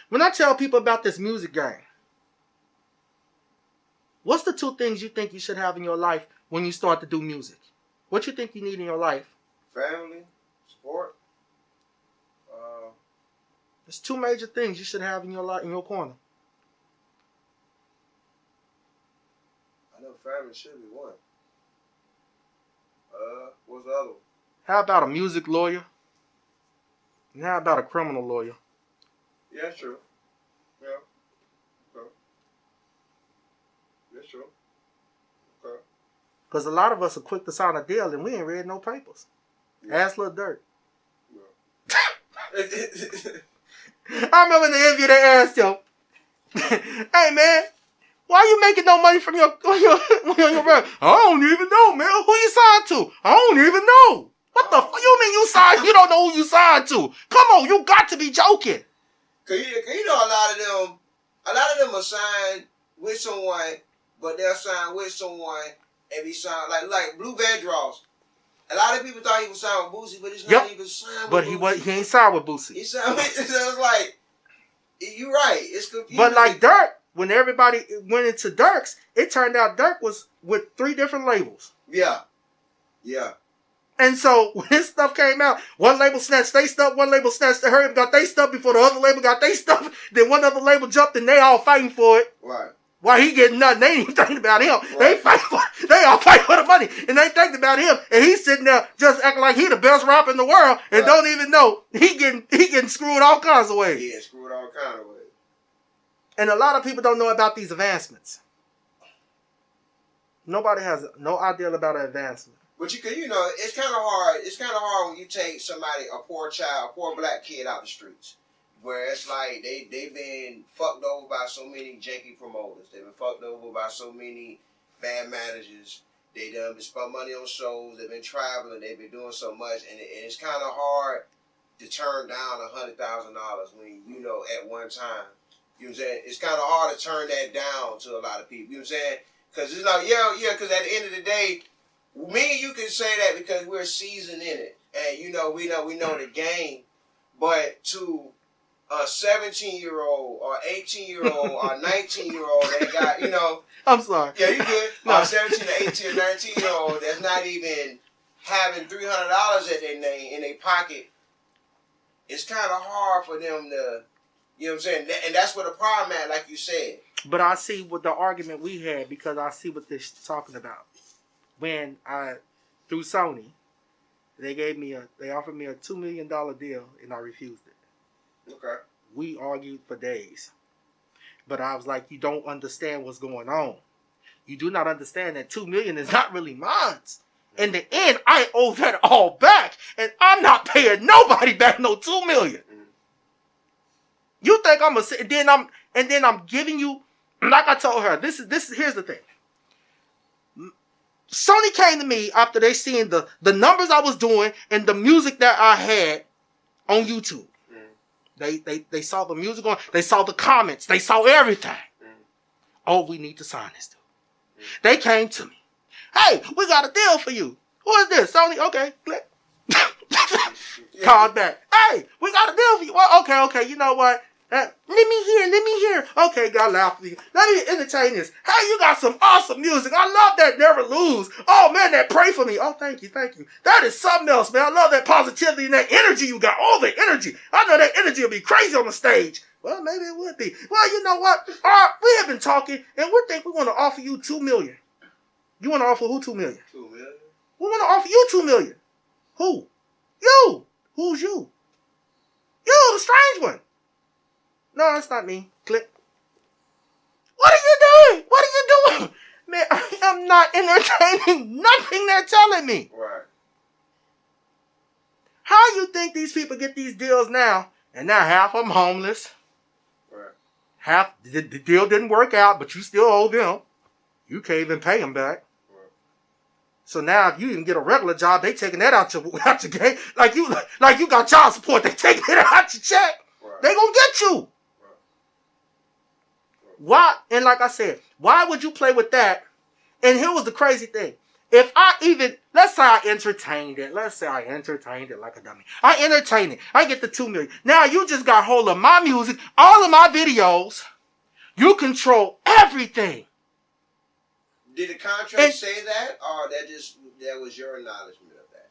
When I tell people about this music game, what's the 2 things you think you should have in your life when you start to do music? What you think you need in your life? Family, support. There's 2 major things you should have in your life, in your corner. I know family should be one. What's the other one? How about a music lawyer? And how about a criminal lawyer? Yeah, true. Yeah. Okay. That's true. Okay. Because a lot of us are quick to sign a deal and we ain't read no papers. Yeah. Ask Lil Durk. Yeah. I remember in the interview they asked him, hey man, why you making no money from your brother? I don't even know, man. Who you signed to? I don't even know. What the fuck you mean you signed? You don't know who you signed to. Come on, you got to be joking. Cause you know a lot of them are signed with someone, but they'll sign with someone and be signed like Blue Vandross. A lot of people thought he was signed with Boosie, but he's not even signed with Boosie. But he ain't signed with Boosie. He signed with, so it's like, you're right. It's confusing. But like Durk, when everybody went into Durk's, it turned out Durk was with 3 different labels. Yeah. Yeah. And so when his stuff came out, one label snatched their stuff, one label snatched her and got their stuff before the other label got their stuff. Then one other label jumped and they all fighting for it. Right. While he getting nothing, they ain't even thinking about him. Right. They all fight for the money, and they thinking about him. And he's sitting there just acting like he the best rapper in the world, and don't even know he getting screwed all kinds of ways. Yeah, screwed all kinds of ways. And a lot of people don't know about these advancements. Nobody has no idea about an advancement. But you know, it's kind of hard. It's kind of hard when you take somebody, a poor child, a poor black kid out the streets. Where it's like they've been fucked over by so many janky promoters. They've been fucked over by so many bad managers. They done been spent money on shows. They've been traveling. They've been doing so much, and it's kind of hard to turn down $100,000 when you know at one time. You know what I'm saying? It's kind of hard to turn that down to a lot of people. You know what I'm saying? Because it's like yeah. Because at the end of the day, me and you can say that because we're seasoned in it, and you know we know the game, but to a 17-year-old or 18-year-old or 19-year-old that got, you know. I'm sorry. Yeah, you good. No. 17 or 18 or 19-year-old that's not even having $300 at their name in their pocket. It's kind of hard for them to, you know what I'm saying? And that's where the problem at, like you said. But I see what the argument we had because I see what they're talking about. When through Sony, they offered me a $2 million deal and I refused it. Okay. We argued for days. But I was like, you don't understand what's going on. You do not understand that $2 million is not really mine. In the end, I owe that all back. And I'm not paying nobody back no $2 million. Mm-hmm. You think I'm and then I'm giving you, like I told her, this is here's the thing. Sony came to me after they seen the numbers I was doing and the music that I had on YouTube. They saw the music on. They saw the comments. They saw everything. Oh, we need to sign this dude. They came to me. Hey, we got a deal for you. Who is this? Sony? Okay, click. Called back. Hey, we got a deal for you. Well, okay. You know what? Let me hear. Okay, God laugh at me. Let me entertain this. Hey, you got some awesome music. I love that Never Lose. Oh, man, that Pray For Me. Oh, thank you. That is something else, man. I love that positivity and that energy you got. All the energy. I know that energy will be crazy on the stage. Well, maybe it would be. Well, you know what? We have been talking, and we think we want to offer you $2 million. You want to offer who $2 million? $2 million? We want to offer you $2 million. Who? You. Who's you? You, the strange one. No, it's not me. Click. What are you doing? Man, I am not entertaining nothing they're telling me. Right. How you think these people get these deals now? And now half of them homeless. the deal didn't work out, but you still owe them. You can't even pay them back. Right. So now, if you even get a regular job, they taking that out your game. Like you got child support, they taking it out your check. Right. They gonna get you. Right. Why? And like I said, why would you play with that? And here was the crazy thing. If I even, let's say I entertained it. Let's say I entertained it like a dummy. I entertained it. I get the $2 million. Now you just got hold of my music, all of my videos. You control everything. Did the contract say that, or that was your acknowledgement of that?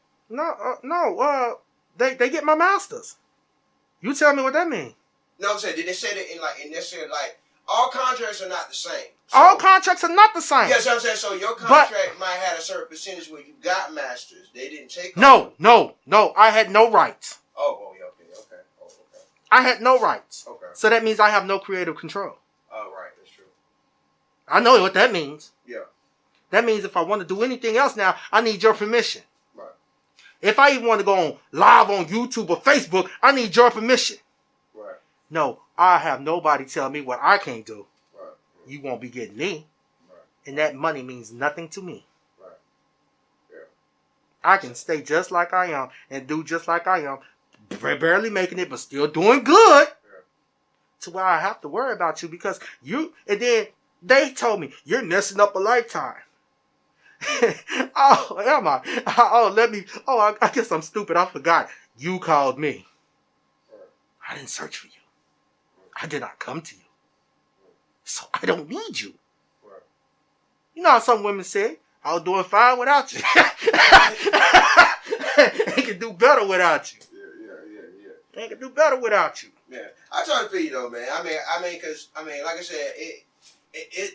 No. They get my masters. You tell me what that means. No, I'm saying, did they say that in necessarily like all contracts are not the same? So, all contracts are not the same. Yes, I'm saying, so your contract might have a certain percentage where you got masters. They didn't take. No. I had no rights. Oh, yeah, okay. Oh, okay. I had no rights. Okay. So that means I have no creative control. Oh, right, that's true. I know what that means. Yeah. That means if I want to do anything else now, I need your permission. Right. If I even want to go on live on YouTube or Facebook, I need your permission. Right. No, I have nobody tell me what I can't do. Right. You won't be getting me. Right. And that money means nothing to me. Right. Yeah. I can stay just like I am and do just like I am. Barely making it, but still doing good. Yeah. To where I have to worry about you because you, and then they told me, you're messing up a lifetime. Oh, am I? I guess I'm stupid. I forgot. You called me. Right. I didn't search for you. I did not come to you. So I don't need you. Right. You know how some women say, I was doing fine without you. They can do better without you. Yeah. They can do better without you. Yeah. I try to feel you though, man. I mean, cause like I said, it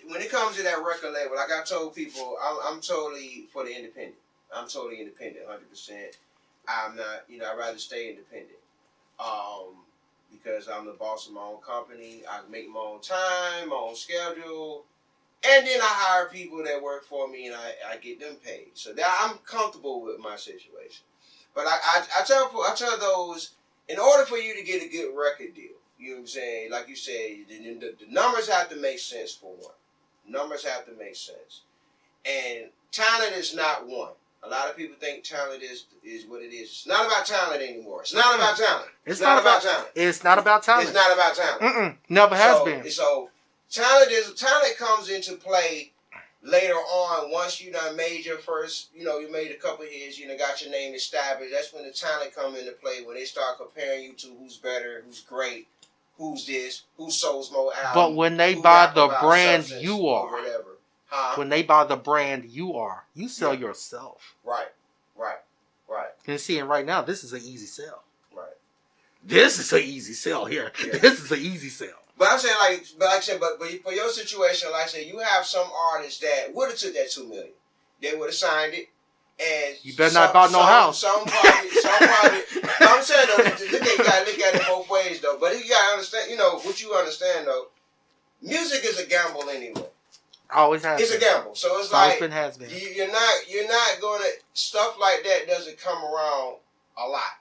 when it comes to that record label, like I told people, I'm totally for the independent. I'm totally independent, 100%. I'm not, I'd rather stay independent. Because I'm the boss of my own company. I make my own time, my own schedule. And then I hire people that work for me and I get them paid. So that I'm comfortable with my situation. But I tell those, in order for you to get a good record deal, you know what I'm saying? Like you said, the numbers have to make sense for one. Numbers have to make sense. And talent is not one. A lot of people think talent is what it is. It's not about talent anymore. It's not about talent. It's not about talent. It's not about talent. It's not about talent. Never has been. So talent comes into play later on once you done made your first, you made a couple of hits, got your name established. That's when the talent come into play, when they start comparing you to who's better, who's great, who's this, who sells more albums. But when they buy the brand you are, whatever. When they buy the brand you are, you sell yourself. Right. And seeing right now, this is an easy sell. Right. This is an easy sell here. Yeah. This is an easy sell. But I'm saying, but for your situation, like I said, you have some artists that would have took that $2 million. They would have signed it, and you better not buy no house. Some probably. I'm saying though, you gotta look at it both ways though. But you gotta understand, what you understand though. Music is a gamble anyway. Always has. It's a gamble, so it's like has been. You're not gonna, stuff like that doesn't come around a lot.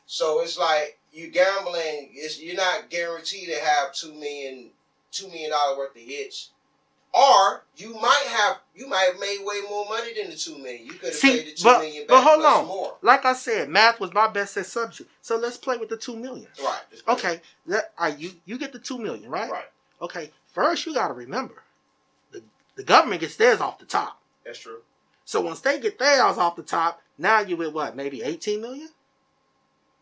So it's like you gambling. You're not guaranteed to have $2 million worth of hits, or you might have made way more money than the $2 million. You could have paid the $2 million back. But hold on, more. Like I said, math was my best set subject. So let's play with the $2 million. Right. Okay. You get the $2 million, right? Right. Okay. First, you got to remember. The government gets theirs off the top. That's true. So once they get theirs off the top, now you with what? Maybe 18 million?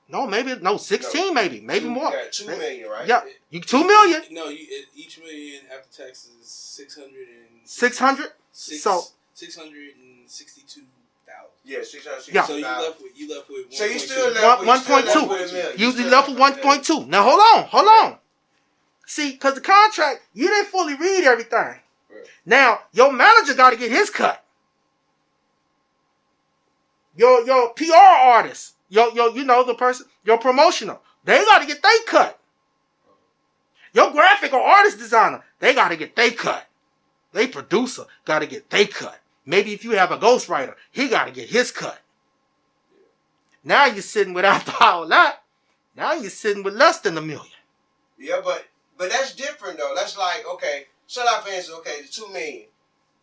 No, 16 maybe more. You got $2 million, right? Yeah, you $2 million. No, each million after taxes is 600. So 662,000. Yeah, 662,000. Yeah. So you left with. So you still left with 1.2. You left with 1.2. Now hold on. See, because the contract, you didn't fully read everything. Right. Now, your manager got to get his cut. Your PR artist, the person, your promotional, they got to get their cut. Your graphic or artist designer, they got to get their cut. They producer got to get their cut. Maybe if you have a ghostwriter, he got to get his cut. Now you're sitting without all that. Now you're sitting with less than $1 million. Yeah, but But that's different though. That's like, okay, so like for instance, okay, the 2 million.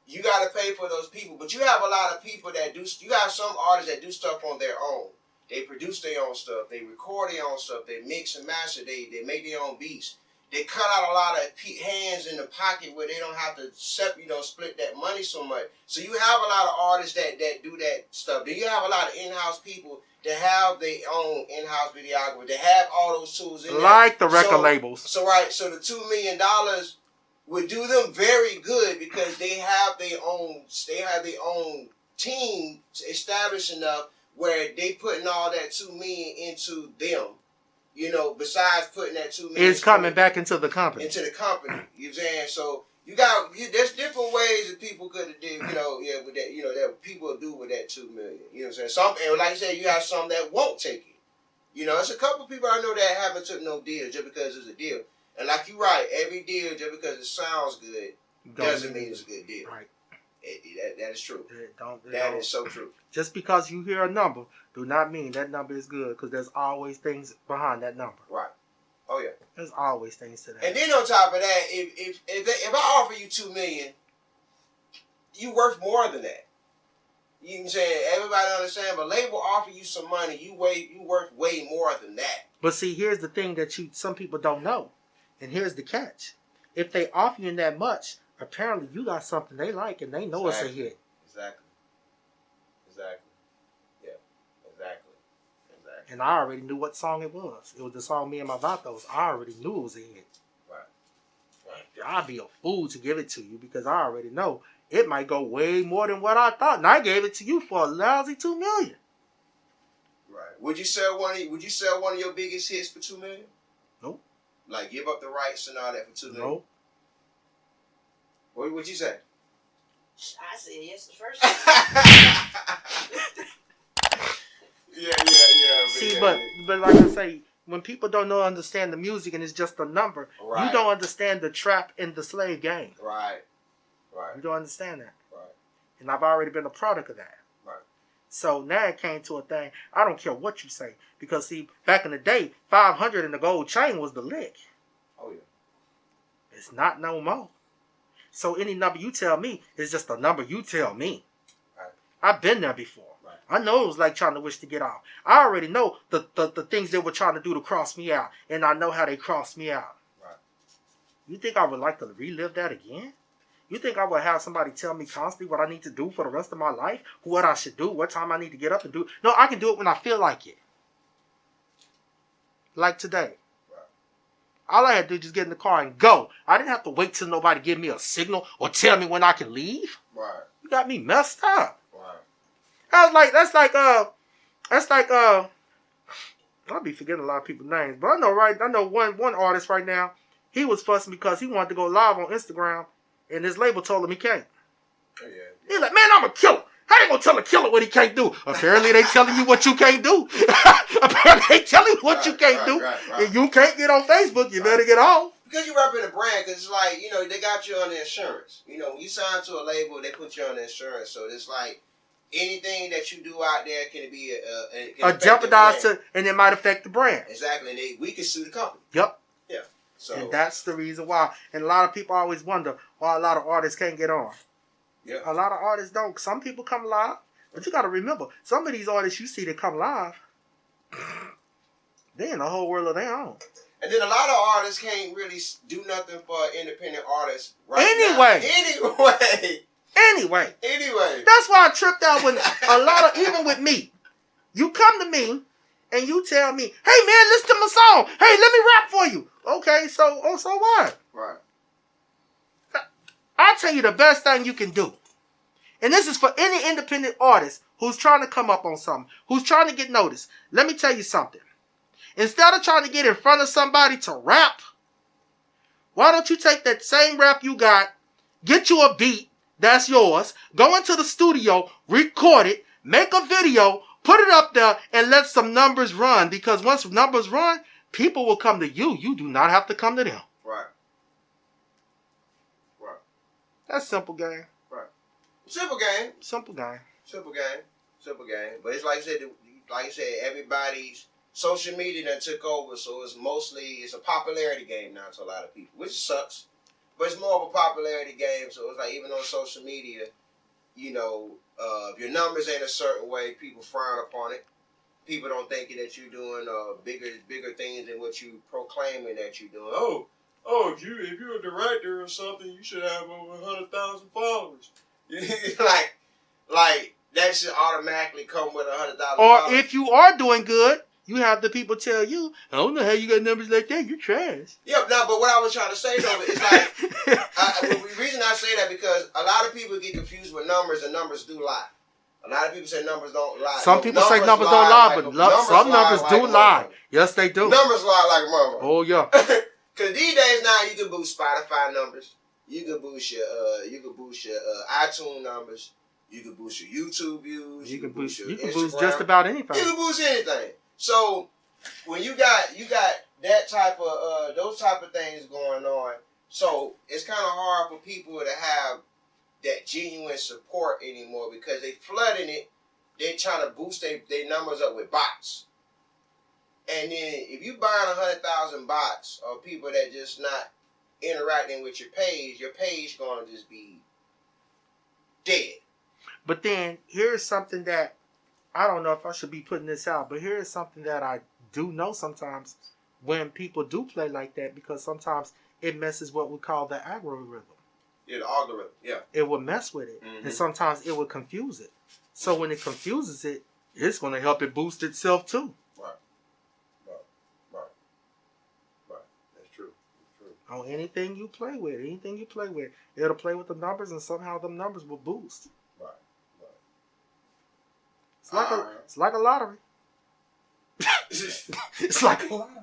You gotta pay for those people, but you have a lot of people that do. You have some artists that do stuff on their own. They produce their own stuff. They record their own stuff. They mix and master. They make their own beats. They cut out a lot of hands in the pocket where they don't have to split that money so much. So you have a lot of artists that do that stuff. Then you have a lot of in-house people that have their own in-house videographer. They have all those tools in there. Like the record labels. So the $2 million would do them very good because they have their own team established enough where they putting all that $2 million into them. Besides putting that $2 million, it's coming back into the company. You know what I'm saying? So there's different ways that people could have did, with that, that people do with that $2 million. You know what I'm saying? And like I said, you have some that won't take it. It's a couple people I know that haven't took no deal just because it's a deal. And like you're right, every deal just because it sounds good doesn't mean it's a good deal. Right. That is true. That is so true. Just because you hear a number do not mean that number is good, because there's always things behind that number. Right. Oh yeah. There's always things to that. And then on top of that, if I offer you $2 million, you worth more than that. You know what I'm saying? Everybody understand, but label offer you some money, you worth way more than that. But see, here's the thing that some people don't know, and here's the catch: if they offer you that much, apparently you got something they like, and they know it's a hit. Exactly. Yeah. Exactly. And I already knew what song it was. It was the song Me and My Vatos. I already knew it was a hit. Right. I'd be a fool to give it to you because I already know it might go way more than what I thought. And I gave it to you for a lousy $2 million. Right. Would you sell one of your biggest hits for $2 million? Nope. Like give up the rights and all that for $2 million? Nope. What would you say? I said yes the first time. Yeah. See, but like I say, when people don't understand the music and it's just a number, right. You don't understand the trap and the slave game. Right. You don't understand that. Right. And I've already been a product of that. Right. So now it came to a thing. I don't care what you say. Because see, back in the day, 500 in the gold chain was the lick. Oh yeah. It's not no more. So any number you tell me is just a number you tell me. Right. I've been there before. Right. I know it was like trying to wish to get off. I already know the things they were trying to do to cross me out. And I know how they crossed me out. Right. You think I would like to relive that again? You think I would have somebody tell me constantly what I need to do for the rest of my life? What I should do? What time I need to get up and do? No, I can do it when I feel like it. Like today. All I had to do was just get in the car and go. I didn't have to wait till nobody give me a signal or tell me when I can leave. Right. You got me messed up. Right. That's like I'll be forgetting a lot of people's names, but I know one artist right now. He was fussing because he wanted to go live on Instagram, and his label told him he can't. Oh, yeah. He's like, man, I'm a killer. How they gonna tell a killer what he can't do? Apparently they telling you what you can't do. Apparently they telling you what you can't do. Right. If you can't get on Facebook, you better get off. Because you repping the brand, because it's like, they got you on the insurance. When you sign to a label, they put you on the insurance. So it's like anything that you do out there can be a jeopardized and it might affect the brand. Exactly, and we can sue the company. Yep. Yeah. So and that's the reason why. And a lot of people always wonder why a lot of artists can't get on. Yeah. A lot of artists don't. Some people come live, but you got to remember, some of these artists you see that come live, they in a whole world of their own. And then a lot of artists can't really do nothing for independent artists right Anyway. Anyway. That's why I tripped out when a lot of, even with me, you come to me and you tell me, hey man, listen to my song. Hey, let me rap for you. Okay, so what? Right. I'll tell you the best thing you can do. And this is for any independent artist who's trying to come up on something, who's trying to get noticed. Let me tell you something. Instead of trying to get in front of somebody to rap, why don't you take that same rap you got, get you a beat that's yours, go into the studio, record it, make a video, put it up there, and let some numbers run. Because once numbers run, people will come to you. You do not have to come to them. Right. That's simple game. Right. Simple game. Simple game. But it's like I said, everybody's social media that took over, so it's a popularity game now to a lot of people, which sucks. But it's more of a popularity game, so it's like even on social media, you know, if your numbers ain't a certain way, people frown upon it. People don't think that you're doing bigger things than what you proclaiming that you're doing. Oh, if you're a director or something, you should have over 100,000 followers. like that should automatically come with 100,000 Or followers. if you are doing good, you have the people tell you, I don't know how you got numbers like that. You're trash. Yeah, no, but what I was trying to say though is like, the reason I say that because a lot of people get confused with numbers, and numbers do lie. A lot of people say numbers don't lie. Some people say numbers don't lie, but some numbers do lie. Yes, they do. Numbers lie like a motherfucker. Oh yeah. Because these days now you can boost Spotify numbers, you can boost your iTunes numbers, you can boost your YouTube views, you can boost your Instagram. Boost just about anything. You can boost anything. So when you got that type of those type of things going on, so it's kind of hard for people to have that genuine support anymore because they flooding it. They're trying to boost their numbers up with bots. And then if you buying 100,000 bots or people that just not interacting with your page gonna just be dead. But then here's something that I don't know if I should be putting this out, but here's something that I do know sometimes when people do play like that, because sometimes it messes what we call the algorithm. Yeah, the algorithm. Yeah. It will mess with it, and sometimes it will confuse it. So when it confuses it, it's going to help it boost itself too. Right. That's true. On anything you play with, it'll play with the numbers, and somehow the numbers will boost. Right. It's like a lottery. It's like a lottery.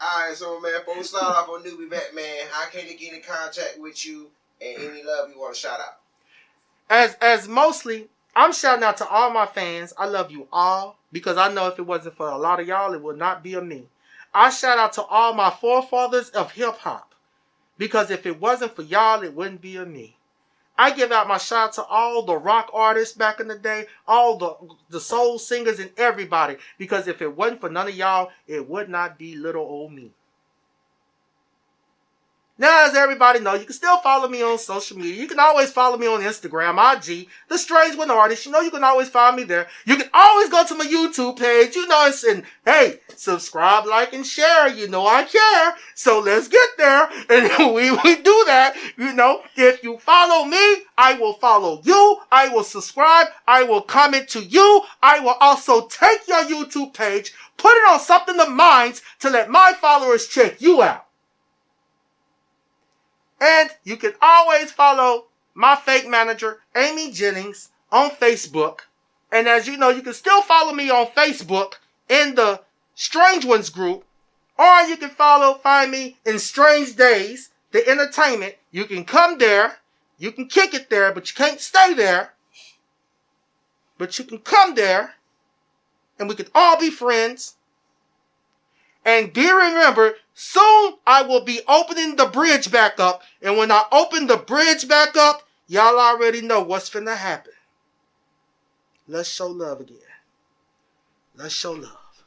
Alright, so man, before we start off on NewbieVeT, man, how can they get in contact with you and any love you want to shout out? As mostly, I'm shouting out to all my fans. I love you all, because I know if it wasn't for a lot of y'all, it would not be a me. I shout out to all my forefathers of hip-hop, because if it wasn't for y'all, it wouldn't be a me. I give out my shout out to all the rock artists back in the day, all the soul singers and everybody, because if it wasn't for none of y'all, it would not be little old me. Now, as everybody know, you can still follow me on social media. You can always follow me on Instagram, IG, The Strange One Artist. You know, you can always find me there. You can always go to my YouTube page. You know, and hey, subscribe, like, and share. You know I care. So let's get there. And we do that. You know, if you follow me, I will follow you. I will subscribe. I will comment to you. I will also take your YouTube page, put it on something of mine to let my followers check you out. And you can always follow my fake manager, Amy Jennings, on Facebook. And as you know, you can still follow me on Facebook in the Strange Ones group. Or you can find me in Strange Days, the entertainment. You can come there. You can kick it there, but you can't stay there. But you can come there. And we can all be friends. And dear, remember, soon I will be opening the bridge back up. And when I open the bridge back up, y'all already know what's finna happen. Let's show love again. Let's show love.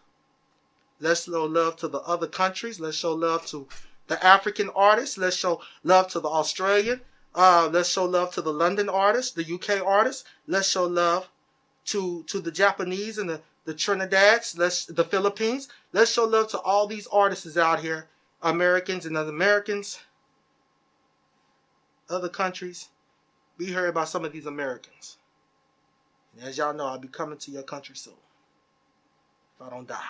Let's show love to the other countries. Let's show love to the African artists. Let's show love to the Australian. Let's show love to the London artists, the UK artists. Let's show love to the Japanese and the Trinidadians, the Philippines. Let's show love to all these artists out here, Americans and other Americans, other countries. Be heard about some of these Americans. And as y'all know, I'll be coming to your country soon, if I don't die.